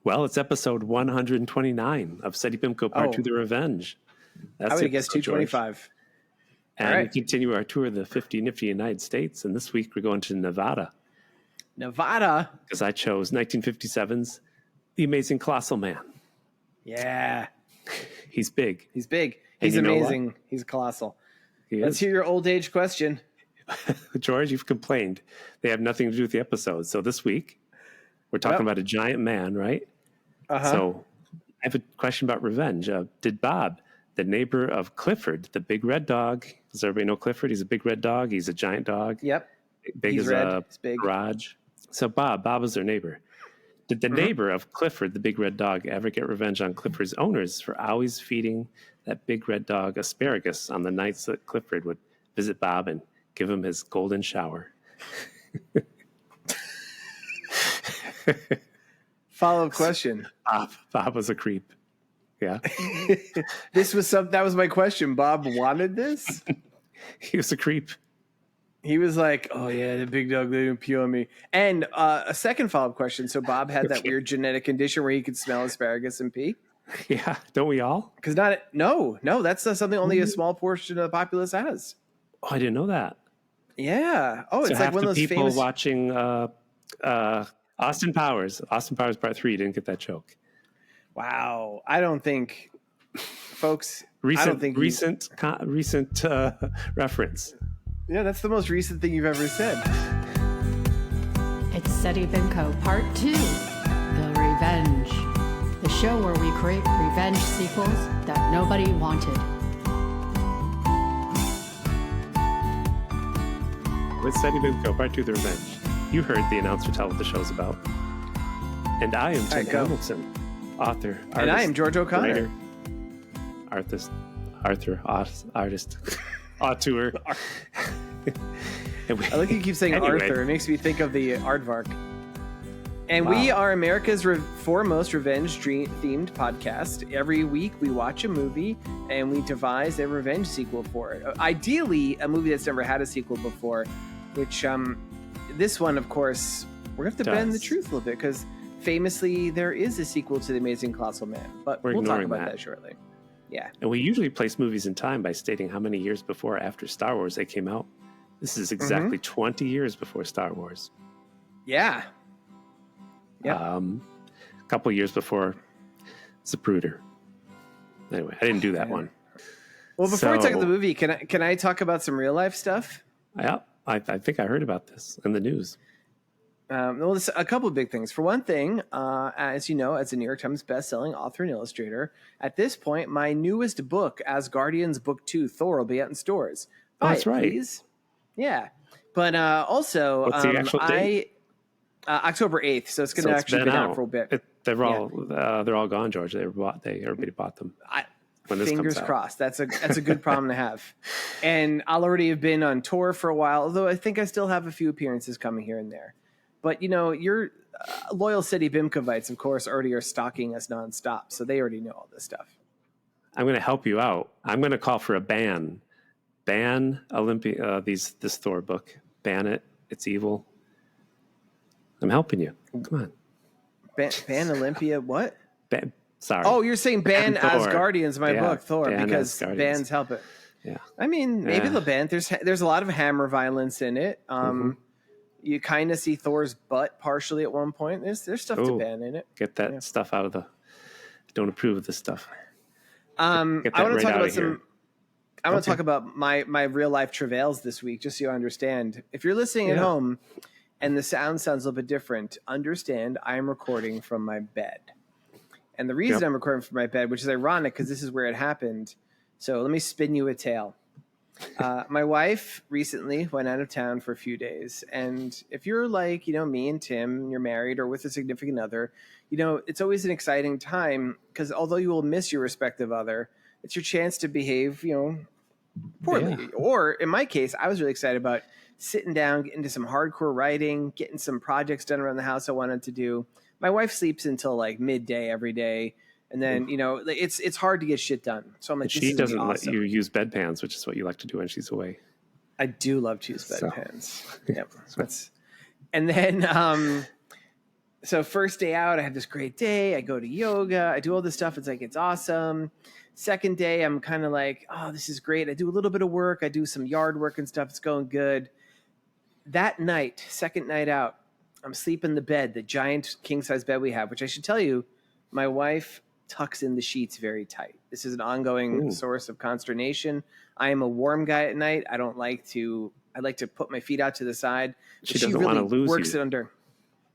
Well, it's episode 129 of Seddy Bimco Part 2, The Revenge. I would guess 225. And we continue our tour of the 50 nifty United States. And this week we're going to Nevada. Nevada? Because I chose 1957's The Amazing Colossal Man. Yeah. He's big. He's big. He's amazing. He's colossal. Let's hear your old age question. George, you've complained they have nothing to do with the episode. So this week we're talking about a giant man, right? Uh-huh. So I have a question about revenge. Did Bob, the neighbor of Clifford, the big red dog, does everybody know Clifford? He's a big red dog. He's a giant dog. Yep. Big He's as red. a He's big. garage. So Bob was their neighbor. Did the neighbor of Clifford, the big red dog, ever get revenge on Clifford's owners for always feeding that big red dog asparagus on the nights that Clifford would visit Bob and give him his golden shower? Follow-up question. Bob was a creep. Yeah. That was my question. Bob wanted this? He was a creep. He was like, oh, yeah, the big dog, they didn't pee on me. And a second follow-up question. So Bob had that weird genetic condition where he could smell asparagus and pee? Yeah. Don't we all? Because no, that's something only a small portion of the populace has. Oh, I didn't know that. Yeah. Oh, so it's like one of those people famous... watching Austin Powers Part 3 didn't get that joke. Wow. I don't think, folks... Recent reference. Yeah, that's the most recent thing you've ever said. It's Seddy Bimco Part 2, The Revenge. The show where we create revenge sequels that nobody wanted. With Seddy Bimco Part 2, The Revenge. You heard the announcer tell what the show's about. And I am Tim Hamilton, author, artist, and I am George O'Connor. Writer, artist, auteur. I like you keep saying Arthur. It makes me think of the aardvark. And we are America's foremost revenge-themed podcast. Every week we watch a movie and we devise a revenge sequel for it. Ideally, a movie that's never had a sequel before, which this one, of course, we're going to have to bend the truth a little bit because famously there is a sequel to The Amazing Colossal Man. But we'll talk about that shortly. Yeah. And we usually place movies in time by stating how many years before or after Star Wars they came out. This is exactly 20 years before Star Wars. Yeah. Yeah. A couple years before Zapruder. Anyway, I didn't do that one. Well, before we talk about the movie, can I talk about some real life stuff? Yeah, I think I heard about this in the news. Well, a couple of big things. For one thing, as you know, as a New York Times bestselling author and illustrator, at this point, my newest book, Asgardians Book 2, Thor, will be out in stores. That's right. Please. Yeah. But also, what's the actual date? October 8th, so it's going to actually be out for a bit. They're all gone, George. Everybody bought them. Fingers crossed. That's a good problem to have. And I'll already have been on tour for a while, although I think I still have a few appearances coming here and there. But, your loyal Seddy Bimcovites, of course, already are stalking us nonstop, so they already know all this stuff. I'm going to help you out. I'm going to call for a ban. Ban Olympia. This Thor book. Ban it. It's evil. I'm helping you. Come on. Ban Olympia. What? Sorry. Oh, you're saying ban Asgardians, my book, Thor, because bans help it. Yeah. I mean, maybe they'll ban. There's a lot of hammer violence in it. You kind of see Thor's butt partially at one point. There's stuff to ban in it. Get that stuff out of the. Don't approve of this stuff. I want to talk about some. I want to talk about my real life travails this week, just so you understand. If you're listening at home and the sound sounds a little bit different, understand I am recording from my bed. And the reason I'm recording from my bed, which is ironic because this is where it happened. So let me spin you a tale. My wife recently went out of town for a few days. And if you're like, me and Tim, you're married or with a significant other, it's always an exciting time because although you will miss your respective other, it's your chance to behave, poorly. Yeah. Or in my case, I was really excited about sitting down, getting into some hardcore writing, getting some projects done around the house I wanted to do. My wife sleeps until like midday every day. And then, it's hard to get shit done. So I'm like, she doesn't let you use bedpans, which is what you like to do when she's away. I do love to use bedpans. Yep. And then So first day out, I have this great day. I go to yoga. I do all this stuff. It's like, it's awesome. Second day, I'm kind of like, oh, this is great. I do a little bit of work. I do some yard work and stuff. It's going good. That night, second night out, I'm sleeping in the bed, the giant king-size bed we have, which I should tell you, my wife tucks in the sheets very tight. This is an ongoing source of consternation. I am a warm guy at night. I like to put my feet out to the side. She doesn't really want to lose works you. It under.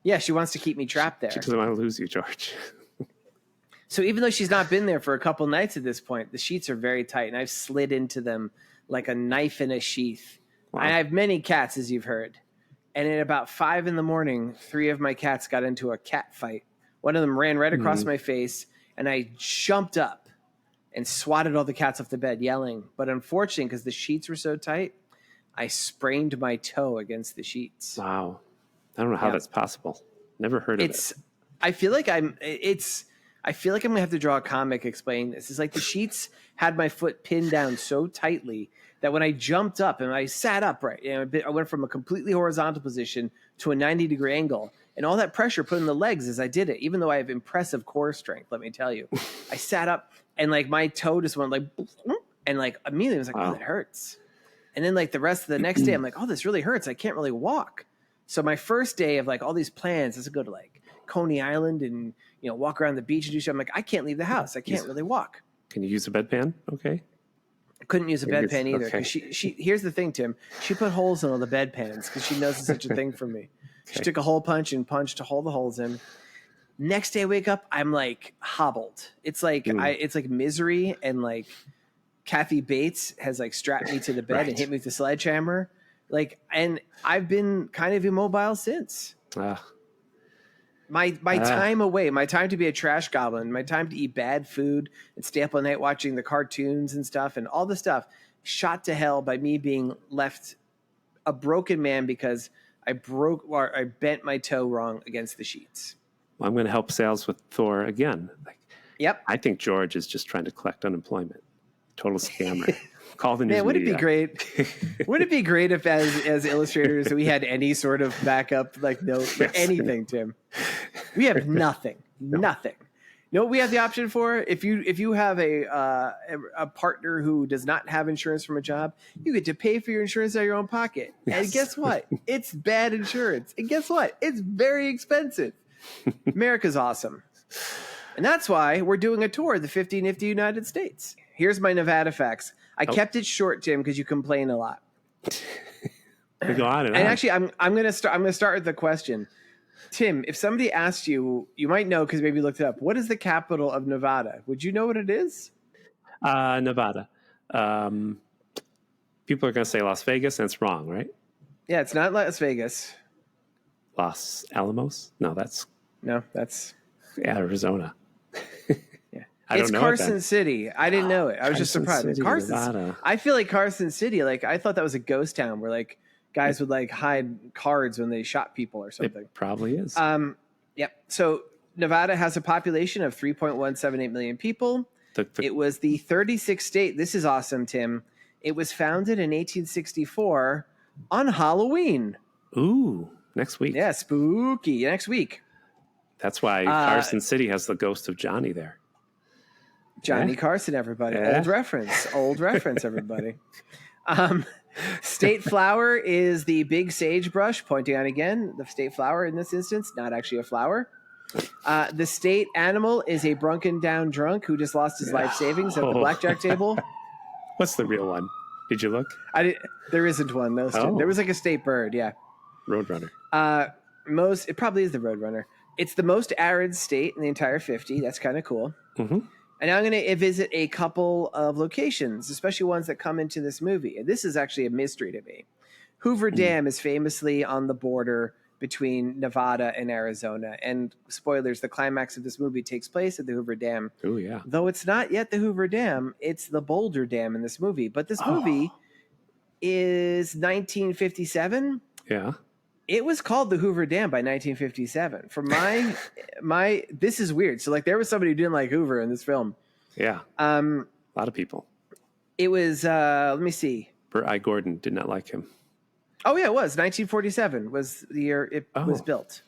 Yeah, she wants to keep me trapped there. She doesn't want to lose you, George. So even though she's not been there for a couple nights at this point, the sheets are very tight, and I've slid into them like a knife in a sheath. Wow. I have many cats, as you've heard. And at about 5 a.m, 3 of my cats got into a cat fight. One of them ran right across my face, and I jumped up and swatted all the cats off the bed, yelling. But unfortunately, because the sheets were so tight, I sprained my toe against the sheets. Wow. I don't know how that's possible. Never heard of it. I feel like I'm gonna have to draw a comic explaining this. It's like the sheets had my foot pinned down so tightly that when I jumped up and I sat up I went from a completely horizontal position to a 90-degree angle, and all that pressure put in the legs as I did it. Even though I have impressive core strength, let me tell you, I sat up and like my toe just went like, and like immediately I was like, wow. Oh, that hurts. And then like the rest of the next day, I'm like, oh, this really hurts. I can't really walk. So my first day of like all these plans is to go to like Coney Island and, walk around the beach and do stuff. I'm like, I can't leave the house. I can't really walk. Can you use a bedpan? Okay. I couldn't use a bedpan either. Okay. She here's the thing, Tim. She put holes in all the bedpans because she knows it's such a thing for me. Okay. She took a hole punch and punched all the holes in. Next day I wake up, I'm like hobbled. It's like it's like Misery, and like Kathy Bates has like strapped me to the bed and hit me with a sledgehammer. Like, and I've been kind of immobile since. My time away, my time to be a trash goblin, my time to eat bad food and stay up all night watching the cartoons and stuff and all the stuff shot to hell by me being left a broken man because I bent my toe wrong against the sheets. Well, I'm going to help sales with Thor again. Yep. I think George is just trying to collect unemployment. Total scammer. Call the news Man, would media. it be great? Would it be great if, as illustrators, we had any sort of backup, like note for anything, Tim? We have nothing. Nothing. You know what we have the option for? If you have a partner who does not have insurance from a job, you get to pay for your insurance out of your own pocket. Yes. And guess what? It's bad insurance. And guess what? It's very expensive. America's awesome. And that's why we're doing a tour of the 50 nifty United States. Here's my Nevada facts. I kept it short, Tim, because you complain a lot. We go on and actually, I'm gonna start with the question. Tim, if somebody asked you, you might know because maybe you looked it up. What is the capital of Nevada? Would you know what it is? Nevada. People are going to say Las Vegas, and it's wrong, right? Yeah, it's not Las Vegas. Los Alamos? No, that's Arizona. It's Carson City. I didn't know it. I was just surprised. Carson. I feel like Carson City. Like I thought that was a ghost town where like guys would like hide cards when they shot people or something. It probably is. Yep. So Nevada has a population of 3.178 million people. It was the 36th state. This is awesome, Tim. It was founded in 1864 on Halloween. Ooh, next week. Yeah, spooky. Next week. That's why Carson City has the ghost of Johnny there. Johnny Carson, everybody. Yeah. Old reference, everybody. State flower is the big sagebrush, pointing out again, the state flower in this instance, not actually a flower. The state animal is a brunken down drunk who just lost his life savings at the blackjack table. What's the real one? Did you look? There isn't one. No, there was like a state bird, yeah. Roadrunner. It probably is the Roadrunner. It's the most arid state in the entire 50. That's kind of cool. Mm-hmm. And now I'm going to visit a couple of locations, especially ones that come into this movie. And this is actually a mystery to me. Hoover Dam is famously on the border between Nevada and Arizona. And spoilers, the climax of this movie takes place at the Hoover Dam. Oh, yeah. Though it's not yet the Hoover Dam, it's the Boulder Dam in this movie. But this movie is 1957. Yeah. It was called the Hoover Dam by 1957. For my this is weird. So like there was somebody who didn't like Hoover in this film. Yeah. A lot of people. It was let me see. Bert I. Gordon did not like him. Oh yeah, it was 1947 was the year it was built.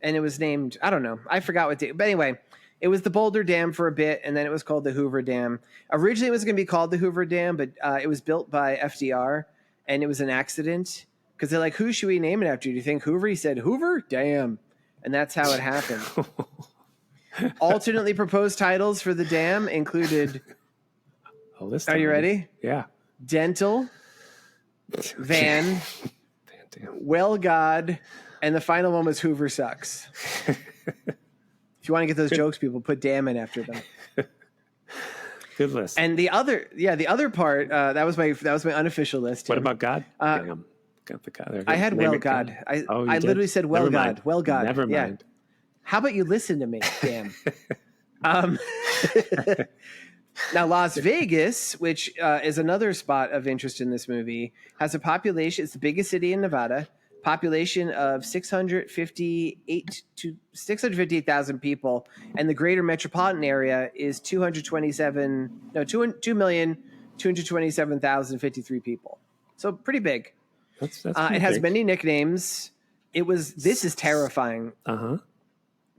and it was named, I don't know, I forgot what date, but anyway, it was the Boulder Dam for a bit, and then it was called the Hoover Dam. Originally, it was going to be called the Hoover Dam, but it was built by FDR, and it was an accident because they're like, who should we name it after? Do you think Hoover? He said, Hoover Dam. And that's how it happened. Alternately proposed titles for the dam included, are you ready? Yeah. Dental, Van, Well God, and the final one was Hoover Sucks. If you want to get those jokes, people put damn in after them. Good list. And the other part, that was my unofficial list. What about God? Damn. Got the God. I had Well God. I literally said Well God. Well God. Never mind. Yeah. How about you listen to me? Damn. Now, Las Vegas, which is another spot of interest in this movie, has a population. It's the biggest city in Nevada. Population of 658,000 people, and the greater metropolitan area is 2,227,053 people. So pretty big. That's it has many nicknames. This is terrifying.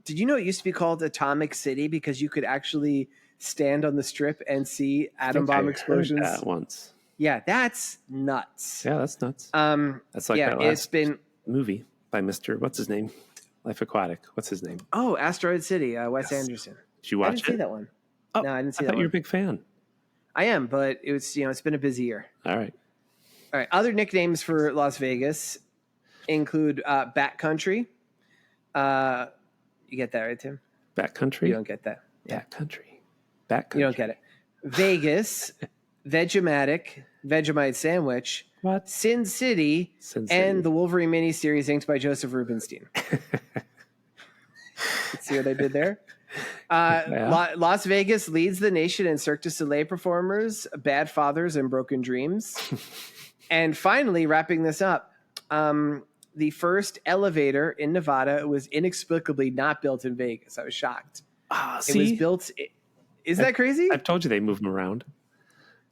Did you know it used to be called Atomic City because you could actually stand on the strip and see atom bomb explosions? I heard that once. Yeah, that's nuts. Yeah, that's nuts. That's like that last movie by Mr. What's his name? Life Aquatic. What's his name? Oh, Asteroid City, Wes Anderson. Did you watch it? I didn't see that one. Oh, no, I didn't see I that thought one. you were a big fan. I am, but it's been a busy year. All right. Other nicknames for Las Vegas include Bat Country. You get that right, Tim? Bat Country? You don't get that. Yeah. Bat Country. Bat Country. You don't get it. Vegas, Vegematic, Vegemite Sandwich, what? Sin City, and the Wolverine miniseries inked by Joseph Rubinstein. See what I did there? Las Vegas leads the nation in Cirque du Soleil performers, Bad Fathers, and Broken Dreams. And finally, wrapping this up, the first elevator in Nevada was inexplicably not built in Vegas. I was shocked. It was built. Isn't that crazy? I've told you they move them around.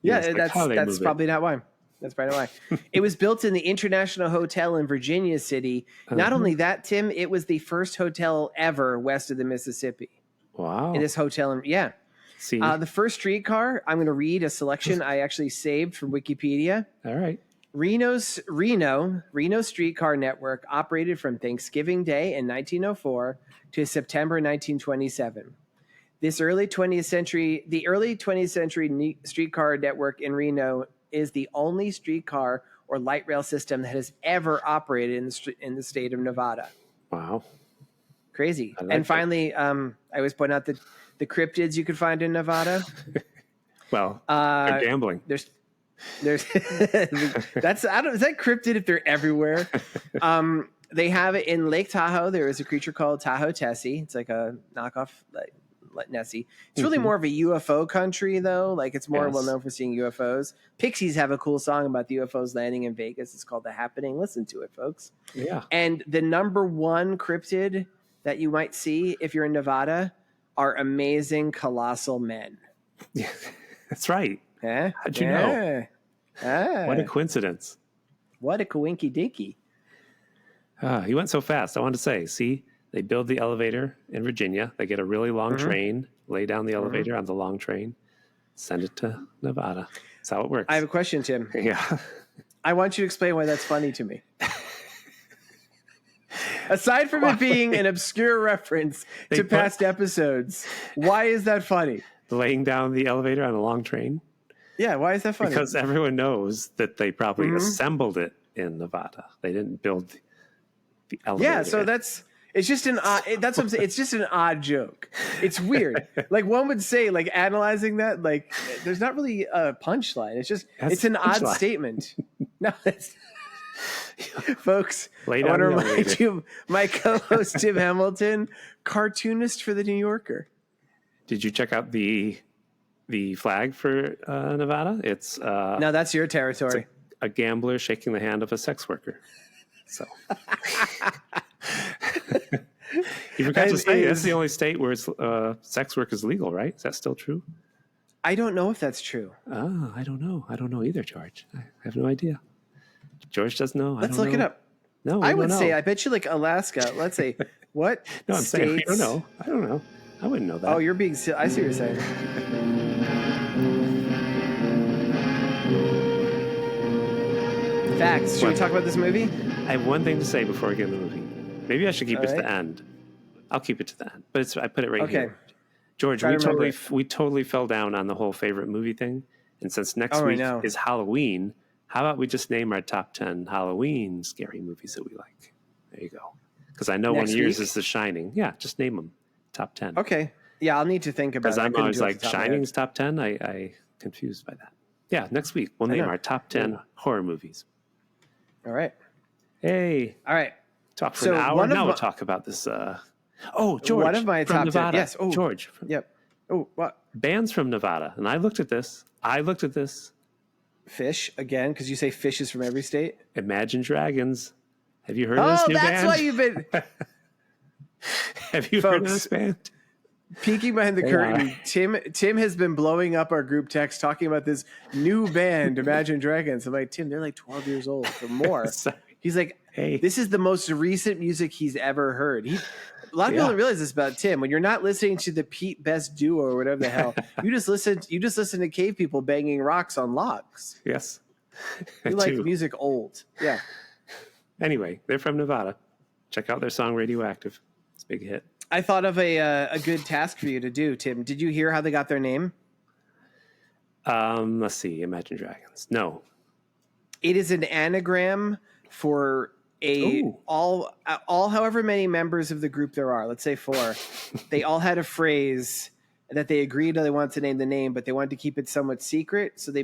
Yeah, that's probably not why. That's probably not why. It was built in the International Hotel in Virginia City. Not only that, Tim, it was the first hotel ever west of the Mississippi. Wow. In this hotel. Yeah. See? The first streetcar, I'm going to read a selection I actually saved from Wikipedia. All right. Reno Streetcar Network operated from Thanksgiving Day in 1904 to September 1927. The early 20th century streetcar network in Reno is the only streetcar or light rail system that has ever operated in the state of Nevada. Wow. Crazy. And finally, I always point out the cryptids you could find in Nevada. Well, they're gambling. There's is that cryptid if they're everywhere? They have it in Lake Tahoe. There is a creature called Tahoe Tessie. It's like a knockoff like Nessie. It's really more of a UFO country though. Like it's more well known for seeing UFOs. Pixies have a cool song about the UFOs landing in Vegas. It's called The Happening. Listen to it, folks. Yeah. And the number one cryptid that you might see if you're in Nevada are amazing colossal men. Yeah, that's right. Yeah. How'd you know? What a coincidence. What a coinky dinky. You went so fast. I wanted to say, see, they build the elevator in Virginia. They get a really long train, lay down the elevator on the long train, send it to Nevada. That's how it works. I have a question, Tim. Yeah. I want you to explain why that's funny to me. Aside from it being an obscure reference to past episodes, why is that funny? Laying down the elevator on a long train? Yeah, why is that funny? Because everyone knows that they probably assembled it in Nevada. They didn't build the elevator. Yeah, so it's just an odd, that's what I'm saying. It's just an odd joke. It's weird. Like one would say, like analyzing that, like there's not really a punchline. It's an odd statement. No, folks, I want to remind you, my co-host Tim Hamilton, cartoonist for the New Yorker. Did you check out the flag for Nevada? It's no, that's your territory. A gambler shaking the hand of a sex worker. So you forgot to say that's the only state where sex work is legal, right? Is that still true? I don't know if that's true. I don't know. I don't know either, George. I have no idea. George doesn't know. Let's look it up. No, I would say, I bet you like Alaska. Let's say, what No, I'm saying states? I don't know. I don't know. I wouldn't know that. Oh, you're being silly. I see what you're saying. Facts. Should we talk about this movie? I have one thing to say before I get in the movie. Maybe I should keep it to the end. I'll keep it to the end. But I put it right here. George, we totally fell down on the whole favorite movie thing. And since next week is Halloween, how about we just name our top 10 Halloween scary movies that we like? There you go. Because I know one of yours is The Shining. Yeah, just name them. Top 10. Okay. Yeah, I'll need to think about it. Because I'm always like, Shining's top 10? I confused by that. Yeah, next week we'll name our top 10 horror movies. All right. Hey. All right. Talk for an hour. Now we'll talk about this. George. One of my top Nevada. 10. Yes. Oh, George. Yep. Oh, what? Bands from Nevada. And I looked at this. Fish, again, because you say fish is from every state. Imagine Dragons. Have you heard of this new band? Oh, that's why you've been... Have you heard of this band? Peeking behind the curtain, Tim has been blowing up our group text talking about this new band, Imagine Dragons. I'm like, Tim, they're like 12 years old or more. He's like, hey, this is the most recent music he's ever heard. A lot of people don't realize this about Tim. When you're not listening to the Pete Best Duo or whatever the hell, you just listen to cave people banging rocks on logs. Yes. You like music old. Yeah. Anyway, they're from Nevada. Check out their song Radioactive. It's a big hit. I thought of a good task for you to do, Tim. Did you hear how they got their name? Let's see. Imagine Dragons. No. It is an anagram for all however many members of the group there are. Let's say 4. They all had a phrase that they agreed they wanted to name the name, but they wanted to keep it somewhat secret. So they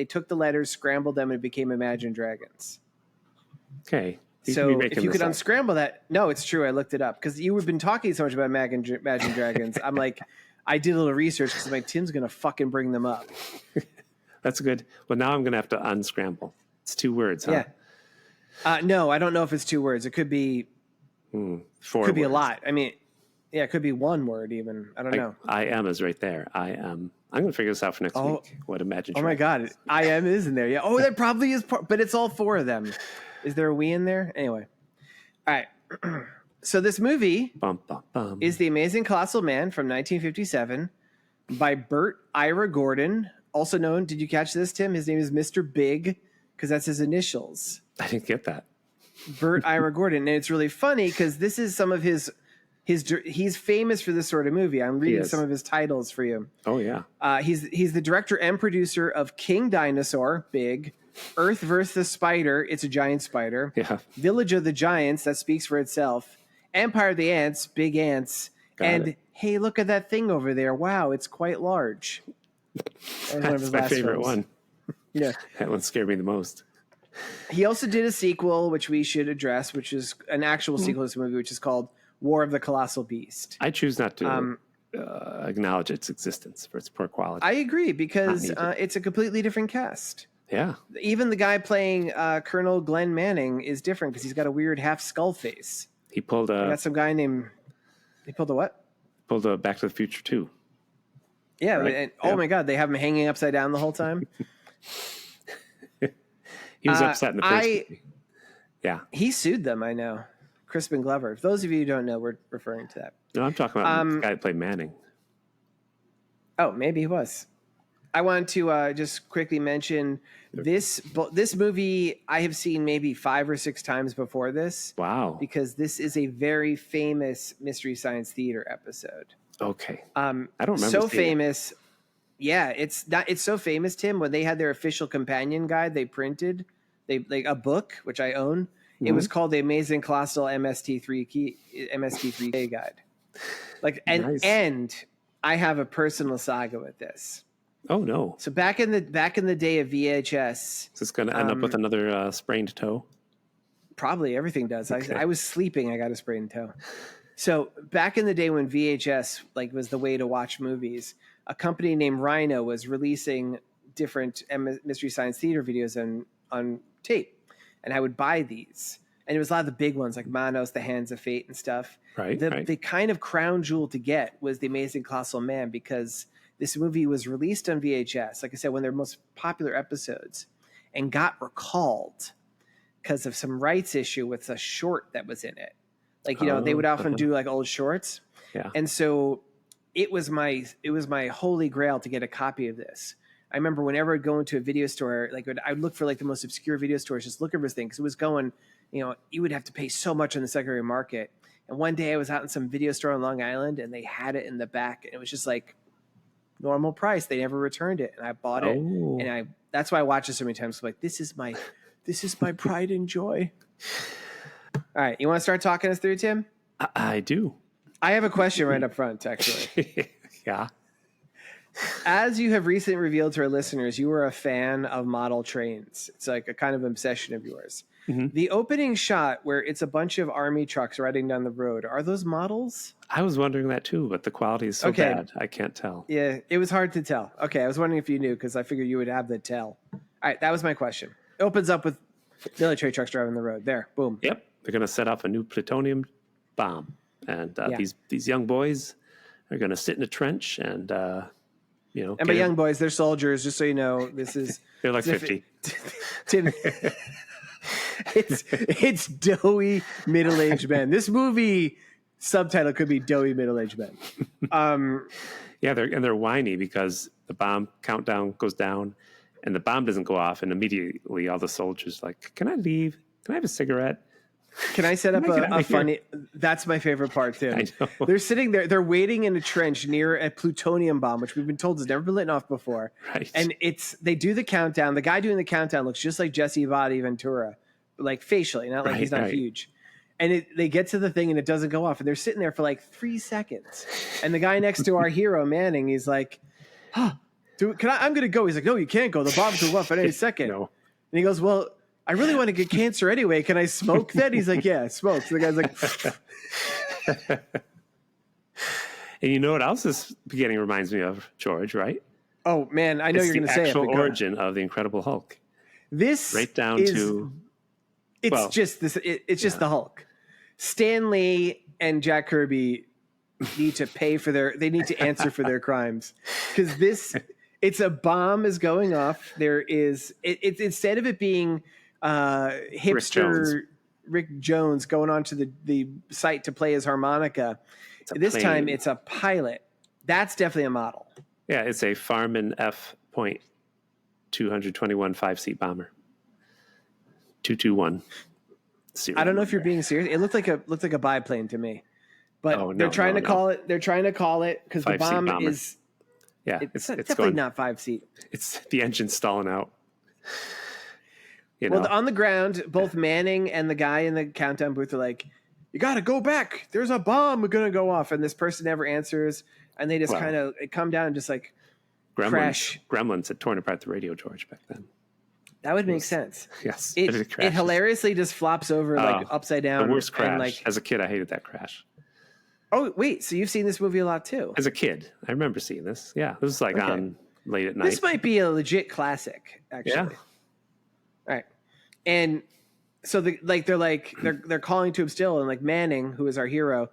took the letters, scrambled them, and it became Imagine Dragons. Okay. So if you could unscramble that, no, it's true. I looked it up because you have been talking so much about Imagine Dragons. I'm like, I did a little research because I'm like, Tim's going to fucking bring them up. That's good. Well, now I'm going to have to unscramble. It's 2 words, huh? Yeah. No, I don't know if it's 2 words. It could be 4 could words. be a lot. I mean, yeah, it could be 1 word even. I don't know. I am is right there. I am. I'm going to figure this out for next week. What Imagine Dragons. Oh, my God. I am is in there. Yeah. Oh, that probably is. But it's all 4 of them. Is there a we in there? Anyway. All right. So this movie is The Amazing Colossal Man from 1957 by Burt Ira Gordon, also known, did you catch this, Tim? His name is Mr. Big because that's his initials. I didn't get that. Burt Ira Gordon. And it's really funny because this is some of his he's famous for this sort of movie. I'm reading some of his titles for you. Oh, yeah. He's the director and producer of King Dinosaur, Big, Earth vs. the Spider, it's a giant spider. Yeah. Village of the Giants, that speaks for itself. Empire of the Ants, big ants. Hey, look at that thing over there. Wow, it's quite large. That's my favorite one. Yeah. That one scared me the most. He also did a sequel, which we should address, which is an actual sequel to this movie, which is called War of the Colossal Beast. I choose not to acknowledge its existence for its poor quality. I agree, because it's a completely different cast. Yeah. Even the guy playing Colonel Glenn Manning is different because he's got a weird half skull face. He pulled I got some guy named... He pulled a what? Pulled a Back to the Future 2. Yeah. Right? And, oh, my God. They have him hanging upside down the whole time. He was upset in the first movie. Yeah. He sued them, I know. Crispin Glover. For those of you who don't know, we're referring to that. No, I'm talking about the guy that played Manning. Oh, maybe he was. I wanted to just quickly mention this movie I have seen maybe 5 or 6 times before this. Wow. Because this is a very famous Mystery Science Theater episode. Okay. I don't remember. So famous. Yeah, it's so famous, Tim, when they had their official companion guide they printed, like a book, which I own. Mm-hmm. It was called The Amazing Colossal MST3K Guide. Like nice. and I have a personal saga with this. Oh no! So back in the day of VHS, is this going to end up with another sprained toe? Probably everything does. Okay. I was sleeping. I got a sprained toe. So back in the day when VHS was the way to watch movies, a company named Rhino was releasing different Mystery Science Theater videos on tape, and I would buy these. And it was a lot of the big ones like Manos, The Hands of Fate, and stuff. Right. The kind of crown jewel to get was The Amazing Colossal Man, because this movie was released on VHS, like I said, one of their most popular episodes, and got recalled because of some rights issue with a short that was in it. Like, they would often do like old shorts. Yeah. And so it was my holy grail to get a copy of this. I remember whenever I'd go into a video store, like I'd look for like the most obscure video stores, just look for this thing. Cause it was going, you would have to pay so much on the secondary market. And one day I was out in some video store on Long Island and they had it in the back and it was just like normal price. They never returned it. And I bought it. And that's why I watch it so many times. I'm like, this is my pride and joy. All right. You want to start talking us through, Tim? I do. I have a question right up front, actually. Yeah. As you have recently revealed to our listeners, you are a fan of model trains. It's like a kind of obsession of yours. Mm-hmm. The opening shot where it's a bunch of army trucks riding down the road, are those models? I was wondering that too, but the quality is so bad, I can't tell. Yeah, it was hard to tell. Okay, I was wondering if you knew because I figured you would have the tell. All right, that was my question. It opens up with military trucks driving the road. There, boom. Yep, they're going to set off a new plutonium bomb. And these young boys are going to sit in a trench and, And by young boys, they're soldiers, just so you know. They're like 50. Tim, it's doughy middle-aged men. This movie subtitle could be doughy middle-aged men. They're whiny because the bomb countdown goes down and the bomb doesn't go off. And immediately all the soldiers like, can I leave? Can I have a cigarette? Can I set up a funny? That's my favorite part, Tim. I know. They're sitting there. They're waiting in a trench near a plutonium bomb, which we've been told has never been lit off before. Right. And they do the countdown. The guy doing the countdown looks just like Jesse Body Ventura, like facially, not like he's not huge. And they get to the thing and it doesn't go off. And they're sitting there for like 3 seconds. And the guy next to our hero, Manning, he's like, I'm going to go. He's like, no, you can't go. The bomb's will go off at any second. No. And he goes, well, I really want to get cancer anyway. Can I smoke that? He's like, yeah, smoke. So the guy's like, and you know what else this beginning reminds me of, George, right? Oh, man, I know you're going to say it. It's the actual origin of the Incredible Hulk. This right down to... It's just the Hulk. Stan Lee and Jack Kirby need to they need to answer for their crimes. Because it's a bomb is going off. There is, it's instead of it being... hipster Rick Jones going onto the site to play his harmonica. This time it's a pilot. That's definitely a model. Yeah, it's a Farman F.221 5-seat bomber. 221. I don't know if you're being serious. It looked like a biplane to me. But they're trying to call it because the bomb bomber. Is it's definitely not 5-seat. It's the engine's stalling out. Well, on the ground, both Manning and the guy in the countdown booth are like, you got to go back. There's a bomb going to go off. And this person never answers. And they just kind of come down and just like crash. Gremlins had torn apart the radio, George, back then. That would make sense. Yes. It hilariously just flops over like upside down. The worst crash. And, like, as a kid, I hated that crash. Oh, wait. So you've seen this movie a lot too? As a kid. I remember seeing this. Yeah. This was like on late at night. This might be a legit classic, actually. Yeah. All right. And so they're calling to him still, and like Manning, who is our hero,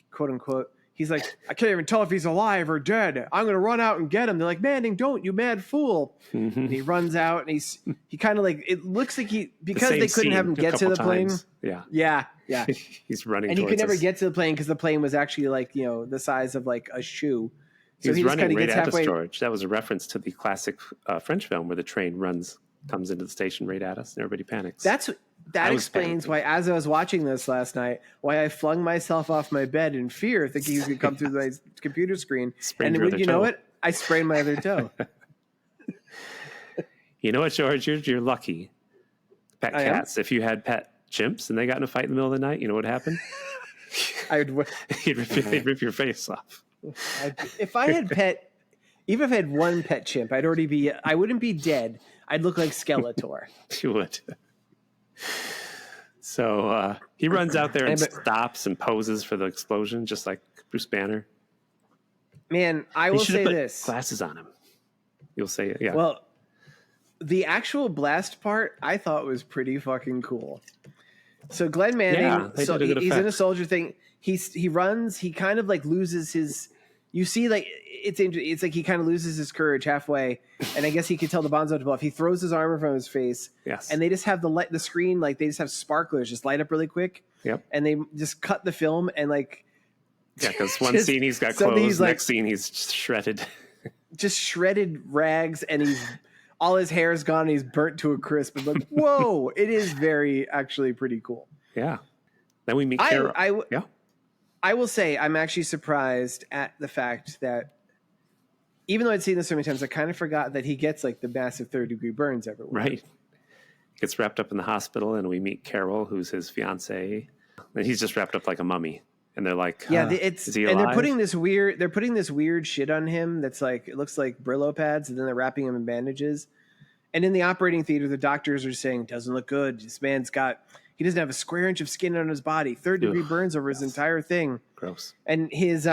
quote unquote, he's like, I can't even tell if he's alive or dead. I'm gonna run out and get him. They're like, Manning, don't, you mad fool. Mm-hmm. And he runs out and he kind of like, it looks like because they couldn't have him get to the plane. Yeah. He's running and he could never us. get to the plane because the plane was actually like, the size of like a shoe. So he was running right at us, George. That was a reference to the classic French film where the train comes into the station right at us and everybody panics. That explains why, as I was watching this last night, why I flung myself off my bed in fear, thinking he was going to come through my computer screen. And you know what? I sprained my other toe. You know what, George? You're lucky. Pet cats. If you had pet chimps and they got in a fight in the middle of the night, you know what happened? They'd rip your face off. If I had even if I had one pet chimp, I wouldn't be dead. I'd look like Skeletor. You would. So he runs out there and stops and poses for the explosion, just like Bruce Banner. Man, I will say this. Glasses on him. You'll say it, yeah. Well, the actual blast part I thought was pretty fucking cool. So Glenn Manning, he's in a soldier thing. He runs. He kind of like loses you see, like, it's like he kind of loses his courage halfway, and I guess he could tell the Bonzo to bluff. He throws his armor from his face, yes, and they just have the screen, like, they just have sparklers just light up really quick. Yep. And they just cut the film and, like, yeah, because one scene he's got clothes, he's, like, next scene he's shredded, just shredded rags, and all his hair is gone, and he's burnt to a crisp. And like, whoa, it is actually pretty cool. Yeah. Then we meet Carol. Yeah. I will say I'm actually surprised at the fact that even though I'd seen this so many times, I kind of forgot that he gets like the massive 3rd-degree burns everywhere. Right. Gets wrapped up in the hospital, and we meet Carol, who's his fiance, and he's just wrapped up like a mummy. And they're like, yeah, is he alive? And they're putting this weird shit on him that's like, it looks like Brillo pads, and then they're wrapping him in bandages. And in the operating theater, the doctors are saying, doesn't look good. This man's he doesn't have a square inch of skin on his body, 3rd-degree burns over his entire thing. Gross. And his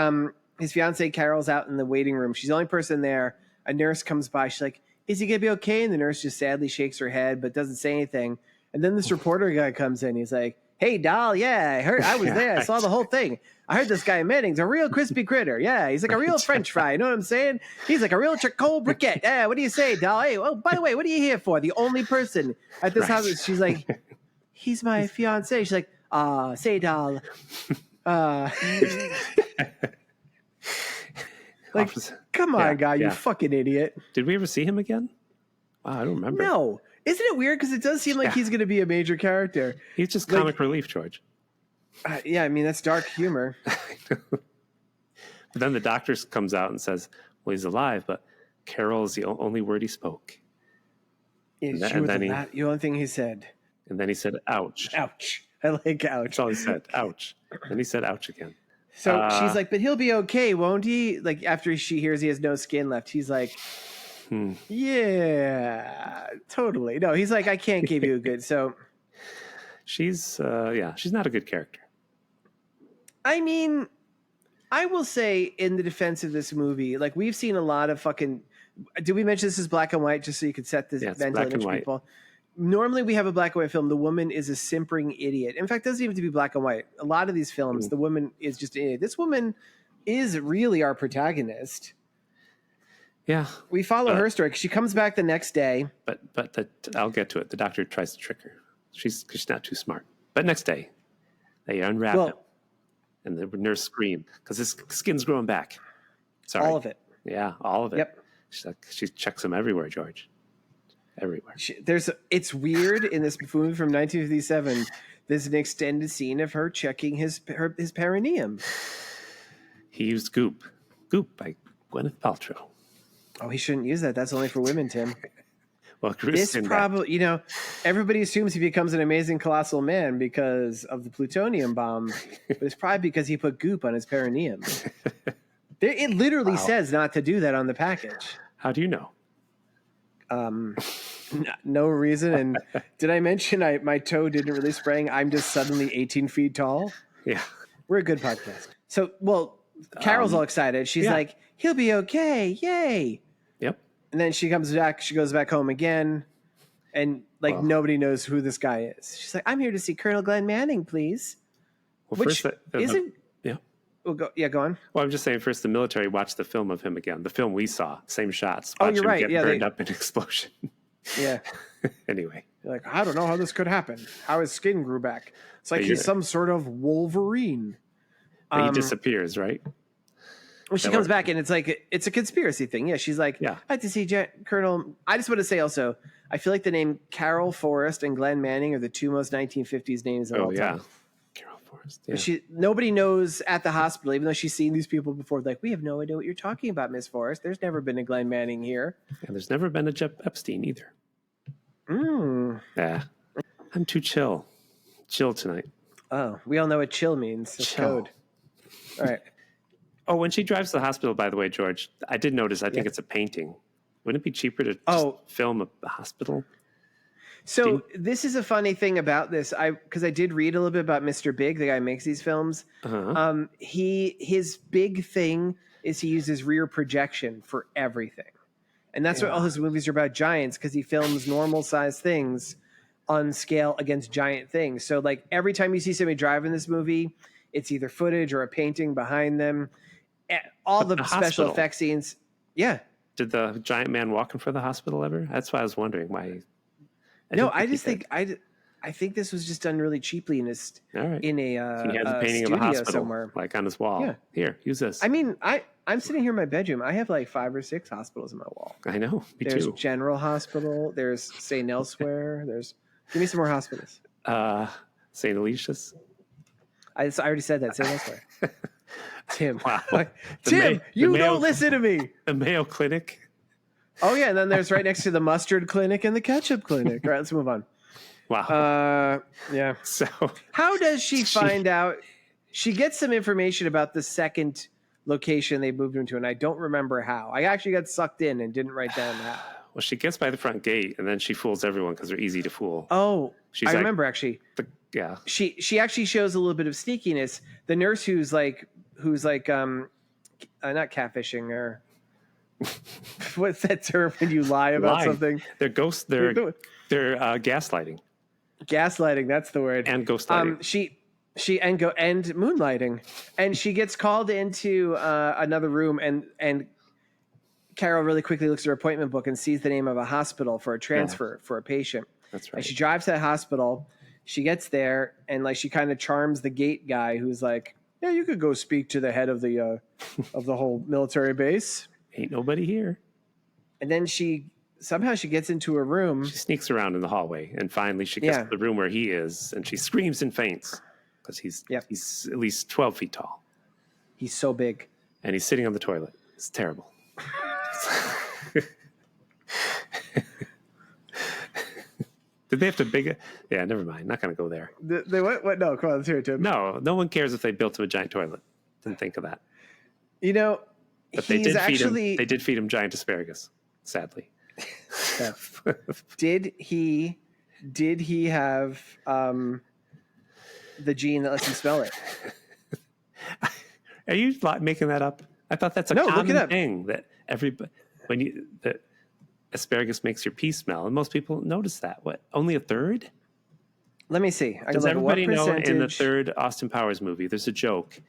fiance Carol's out in the waiting room. She's the only person there. A nurse comes by. She's like, is he going to be okay? And the nurse just sadly shakes her head, but doesn't say anything. And then this reporter guy comes in. He's like, hey, doll, yeah, I was there. I saw the whole thing. I heard this guy Manning's a real crispy critter. Yeah, he's like a real French fry. You know what I'm saying? He's like a real charcoal briquette. Yeah, what do you say, doll? Hey, oh, by the way, what are you here for? The only person at this house. She's like, he's my fiance. She's like, say, doll. Like, come on, guy, you fucking idiot. Did we ever see him again? Wow, I don't remember. No. Isn't it weird? Because it does seem like he's going to be a major character. He's just comic relief, George. Yeah, I mean, that's dark humor. But then the doctor comes out and says, well, he's alive, but Carol is the only word he spoke. The only thing he said. And then he said, ouch. Ouch. I like ouch. That's all he said, ouch. Then he said, ouch again. So she's like, but he'll be okay, won't he? Like, after she hears he has no skin left, he's like, yeah, totally. No, he's like, I can't give you a good. So she's not a good character. I mean, I will say in the defense of this movie, like, we've seen a lot of fucking. Did we mention this is black and white just so you could set this mental image, people? Normally we have a black and white film. The woman is a simpering idiot. In fact, it doesn't even have to be black and white. A lot of these films, the woman is just an idiot. This woman is really our protagonist. Yeah. We follow her story because she comes back the next day. But I'll get to it. The doctor tries to trick her. She's not too smart. But next day, they unwrap him. And the nurse screams because his skin's growing back. Sorry. All of it. Yeah, all of it. Yep. She checks him everywhere, George. Everywhere. It's weird in this movie from 1957. There's an extended scene of her checking his perineum. He used Goop. Goop by Gwyneth Paltrow. Oh, he shouldn't use that. That's only for women, Tim. Well, this probably, everybody assumes he becomes an amazing colossal man because of the plutonium bomb, but it's probably because he put Goop on his perineum. It literally says not to do that on the package. How do you know? No reason. And did I mention my toe didn't really spring? I'm just suddenly 18 feet tall. Yeah. We're a good podcast. So, Carol's all excited. She's like, he'll be okay. Yay. Yep. And then she comes back. She goes back home again. And nobody knows who this guy is. She's like, I'm here to see Colonel Glenn Manning, please. Well, which isn't. Yeah. Go on. Well, I'm just saying, first, the military watched the film of him again. The film we saw, same shots. Oh, you're right. Get burned up in an explosion. Yeah. Anyway. You're like, I don't know how this could happen. How his skin grew back. It's like he's some sort of Wolverine. He disappears, right? Well, she comes back and it's like, it's a conspiracy thing. Yeah. She's like, I'd like to see Colonel. I just want to say also, I feel like the name Carol Forrest and Glenn Manning are the two most 1950s names of all time. Carol Forrest. Yeah. Nobody knows at the hospital, even though she's seen these people before. Like, we have no idea what you're talking about, Miss Forrest. There's never been a Glenn Manning here. And there's never been a Jeff Epstein either. Yeah. I'm too chill. Chill tonight. Oh, we all know what chill means. It's code. All right. Oh, when she drives to the hospital, by the way, George, I did notice, I think it's a painting. Wouldn't it be cheaper to just film a hospital? So this is a funny thing about this. Because I did read a little bit about Mr. Big, the guy who makes these films. Uh-huh. His big thing is he uses rear projection for everything. And that's what all his movies are about, giants, because he films normal sized things on scale against giant things. So like every time you see somebody drive in this movie, it's either footage or a painting behind them. all the special hospital. effects scenes. Yeah. Did the giant man walk in front of the hospital ever? That's why I was wondering why. I think this was just done really cheaply in a All right. in He has a painting studio of a hospital somewhere, like on his wall. Yeah. Here, use this. I mean, I'm sitting here in my bedroom. I have like 5 or 6 hospitals in my wall. I know. Me There's too. General Hospital. There's St. Elsewhere. Give me some more hospitals. St. Alicia's. I already said that. St. Elsewhere. Tim. Wow. Tim, you don't listen to me. The Mayo Clinic. Oh yeah, and then there's right next to the mustard clinic and the ketchup clinic. All right, let's move on. Wow. Yeah. So how does she find out? She gets some information about the second location they moved into, and I don't remember how. I actually got sucked in and didn't write down how. Well, she gets by the front gate, and then she fools everyone because they're easy to fool. Oh, I remember actually. Yeah. She actually shows a little bit of sneakiness. The nurse who's like not catfishing or what's that term when you lie about something? They're ghosts. They're gaslighting. Gaslighting, that's the word. And ghostlighting. She and moonlighting, and she gets called into another room, and Carol really quickly looks at her appointment book and sees the name of a hospital for a transfer for a patient. That's right. And she drives to that hospital. She gets there, and like she kind of charms the gate guy, who's like, "Yeah, you could go speak to the head of the whole military base. Ain't nobody here." And then somehow she gets into a room. She sneaks around in the hallway, and finally she gets to the room where he is, and she screams and faints because he's at least 12 feet tall. He's so big. And he's sitting on the toilet. It's terrible. Did they have to Yeah, never mind. Not going to go there. They what? No, come on, let's hear it, Tim. No one cares if they built him a giant toilet. Didn't think of that. You know, but they did feed him giant asparagus, sadly. Did he have the gene that lets him smell it? Are you making that up? I thought that's a common thing that that asparagus makes your pee smell, and most people notice that. What? Only a third? Let me see. Does everybody know in the third Austin Powers movie, there's a joke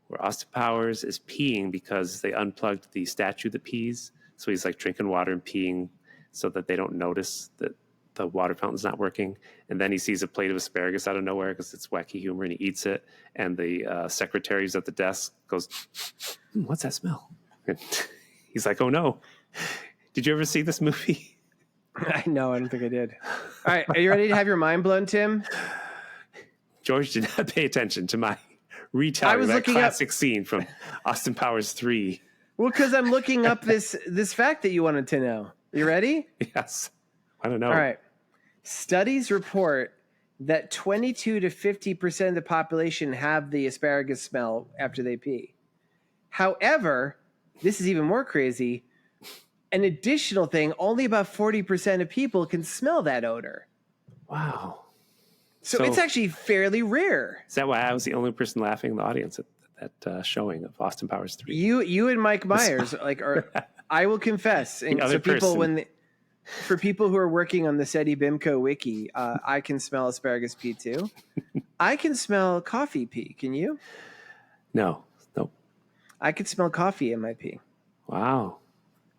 where Austin Powers is peeing because they unplugged the statue that pees, so he's like drinking water and peeing so that they don't notice that the water fountain's not working. And then he sees a plate of asparagus out of nowhere because it's wacky humor, and he eats it. And the secretary's at the desk goes, "What's that smell?" And he's like, "Oh no. Did you ever see this movie?" No, I don't think I did. All right. Are you ready to have your mind blown, Tim? George did not pay attention to my retelling of that classic scene from Austin Powers 3. Well, because I'm looking up this fact that you wanted to know. You ready? Yes. I don't know. All right. Studies report that 22 to 50% of the population have the asparagus smell after they pee. However, this is even more crazy. An additional thing, only about 40% of people can smell that odor. Wow. So it's actually fairly rare. Is that why I was the only person laughing in the audience at that showing of Austin Powers 3? You and Mike Myers, I will confess. And so for people who are working on the Seddy Bimco wiki, I can smell asparagus pee too. I can smell coffee pee. Can you? No. Nope. I can smell coffee in my pee. Wow.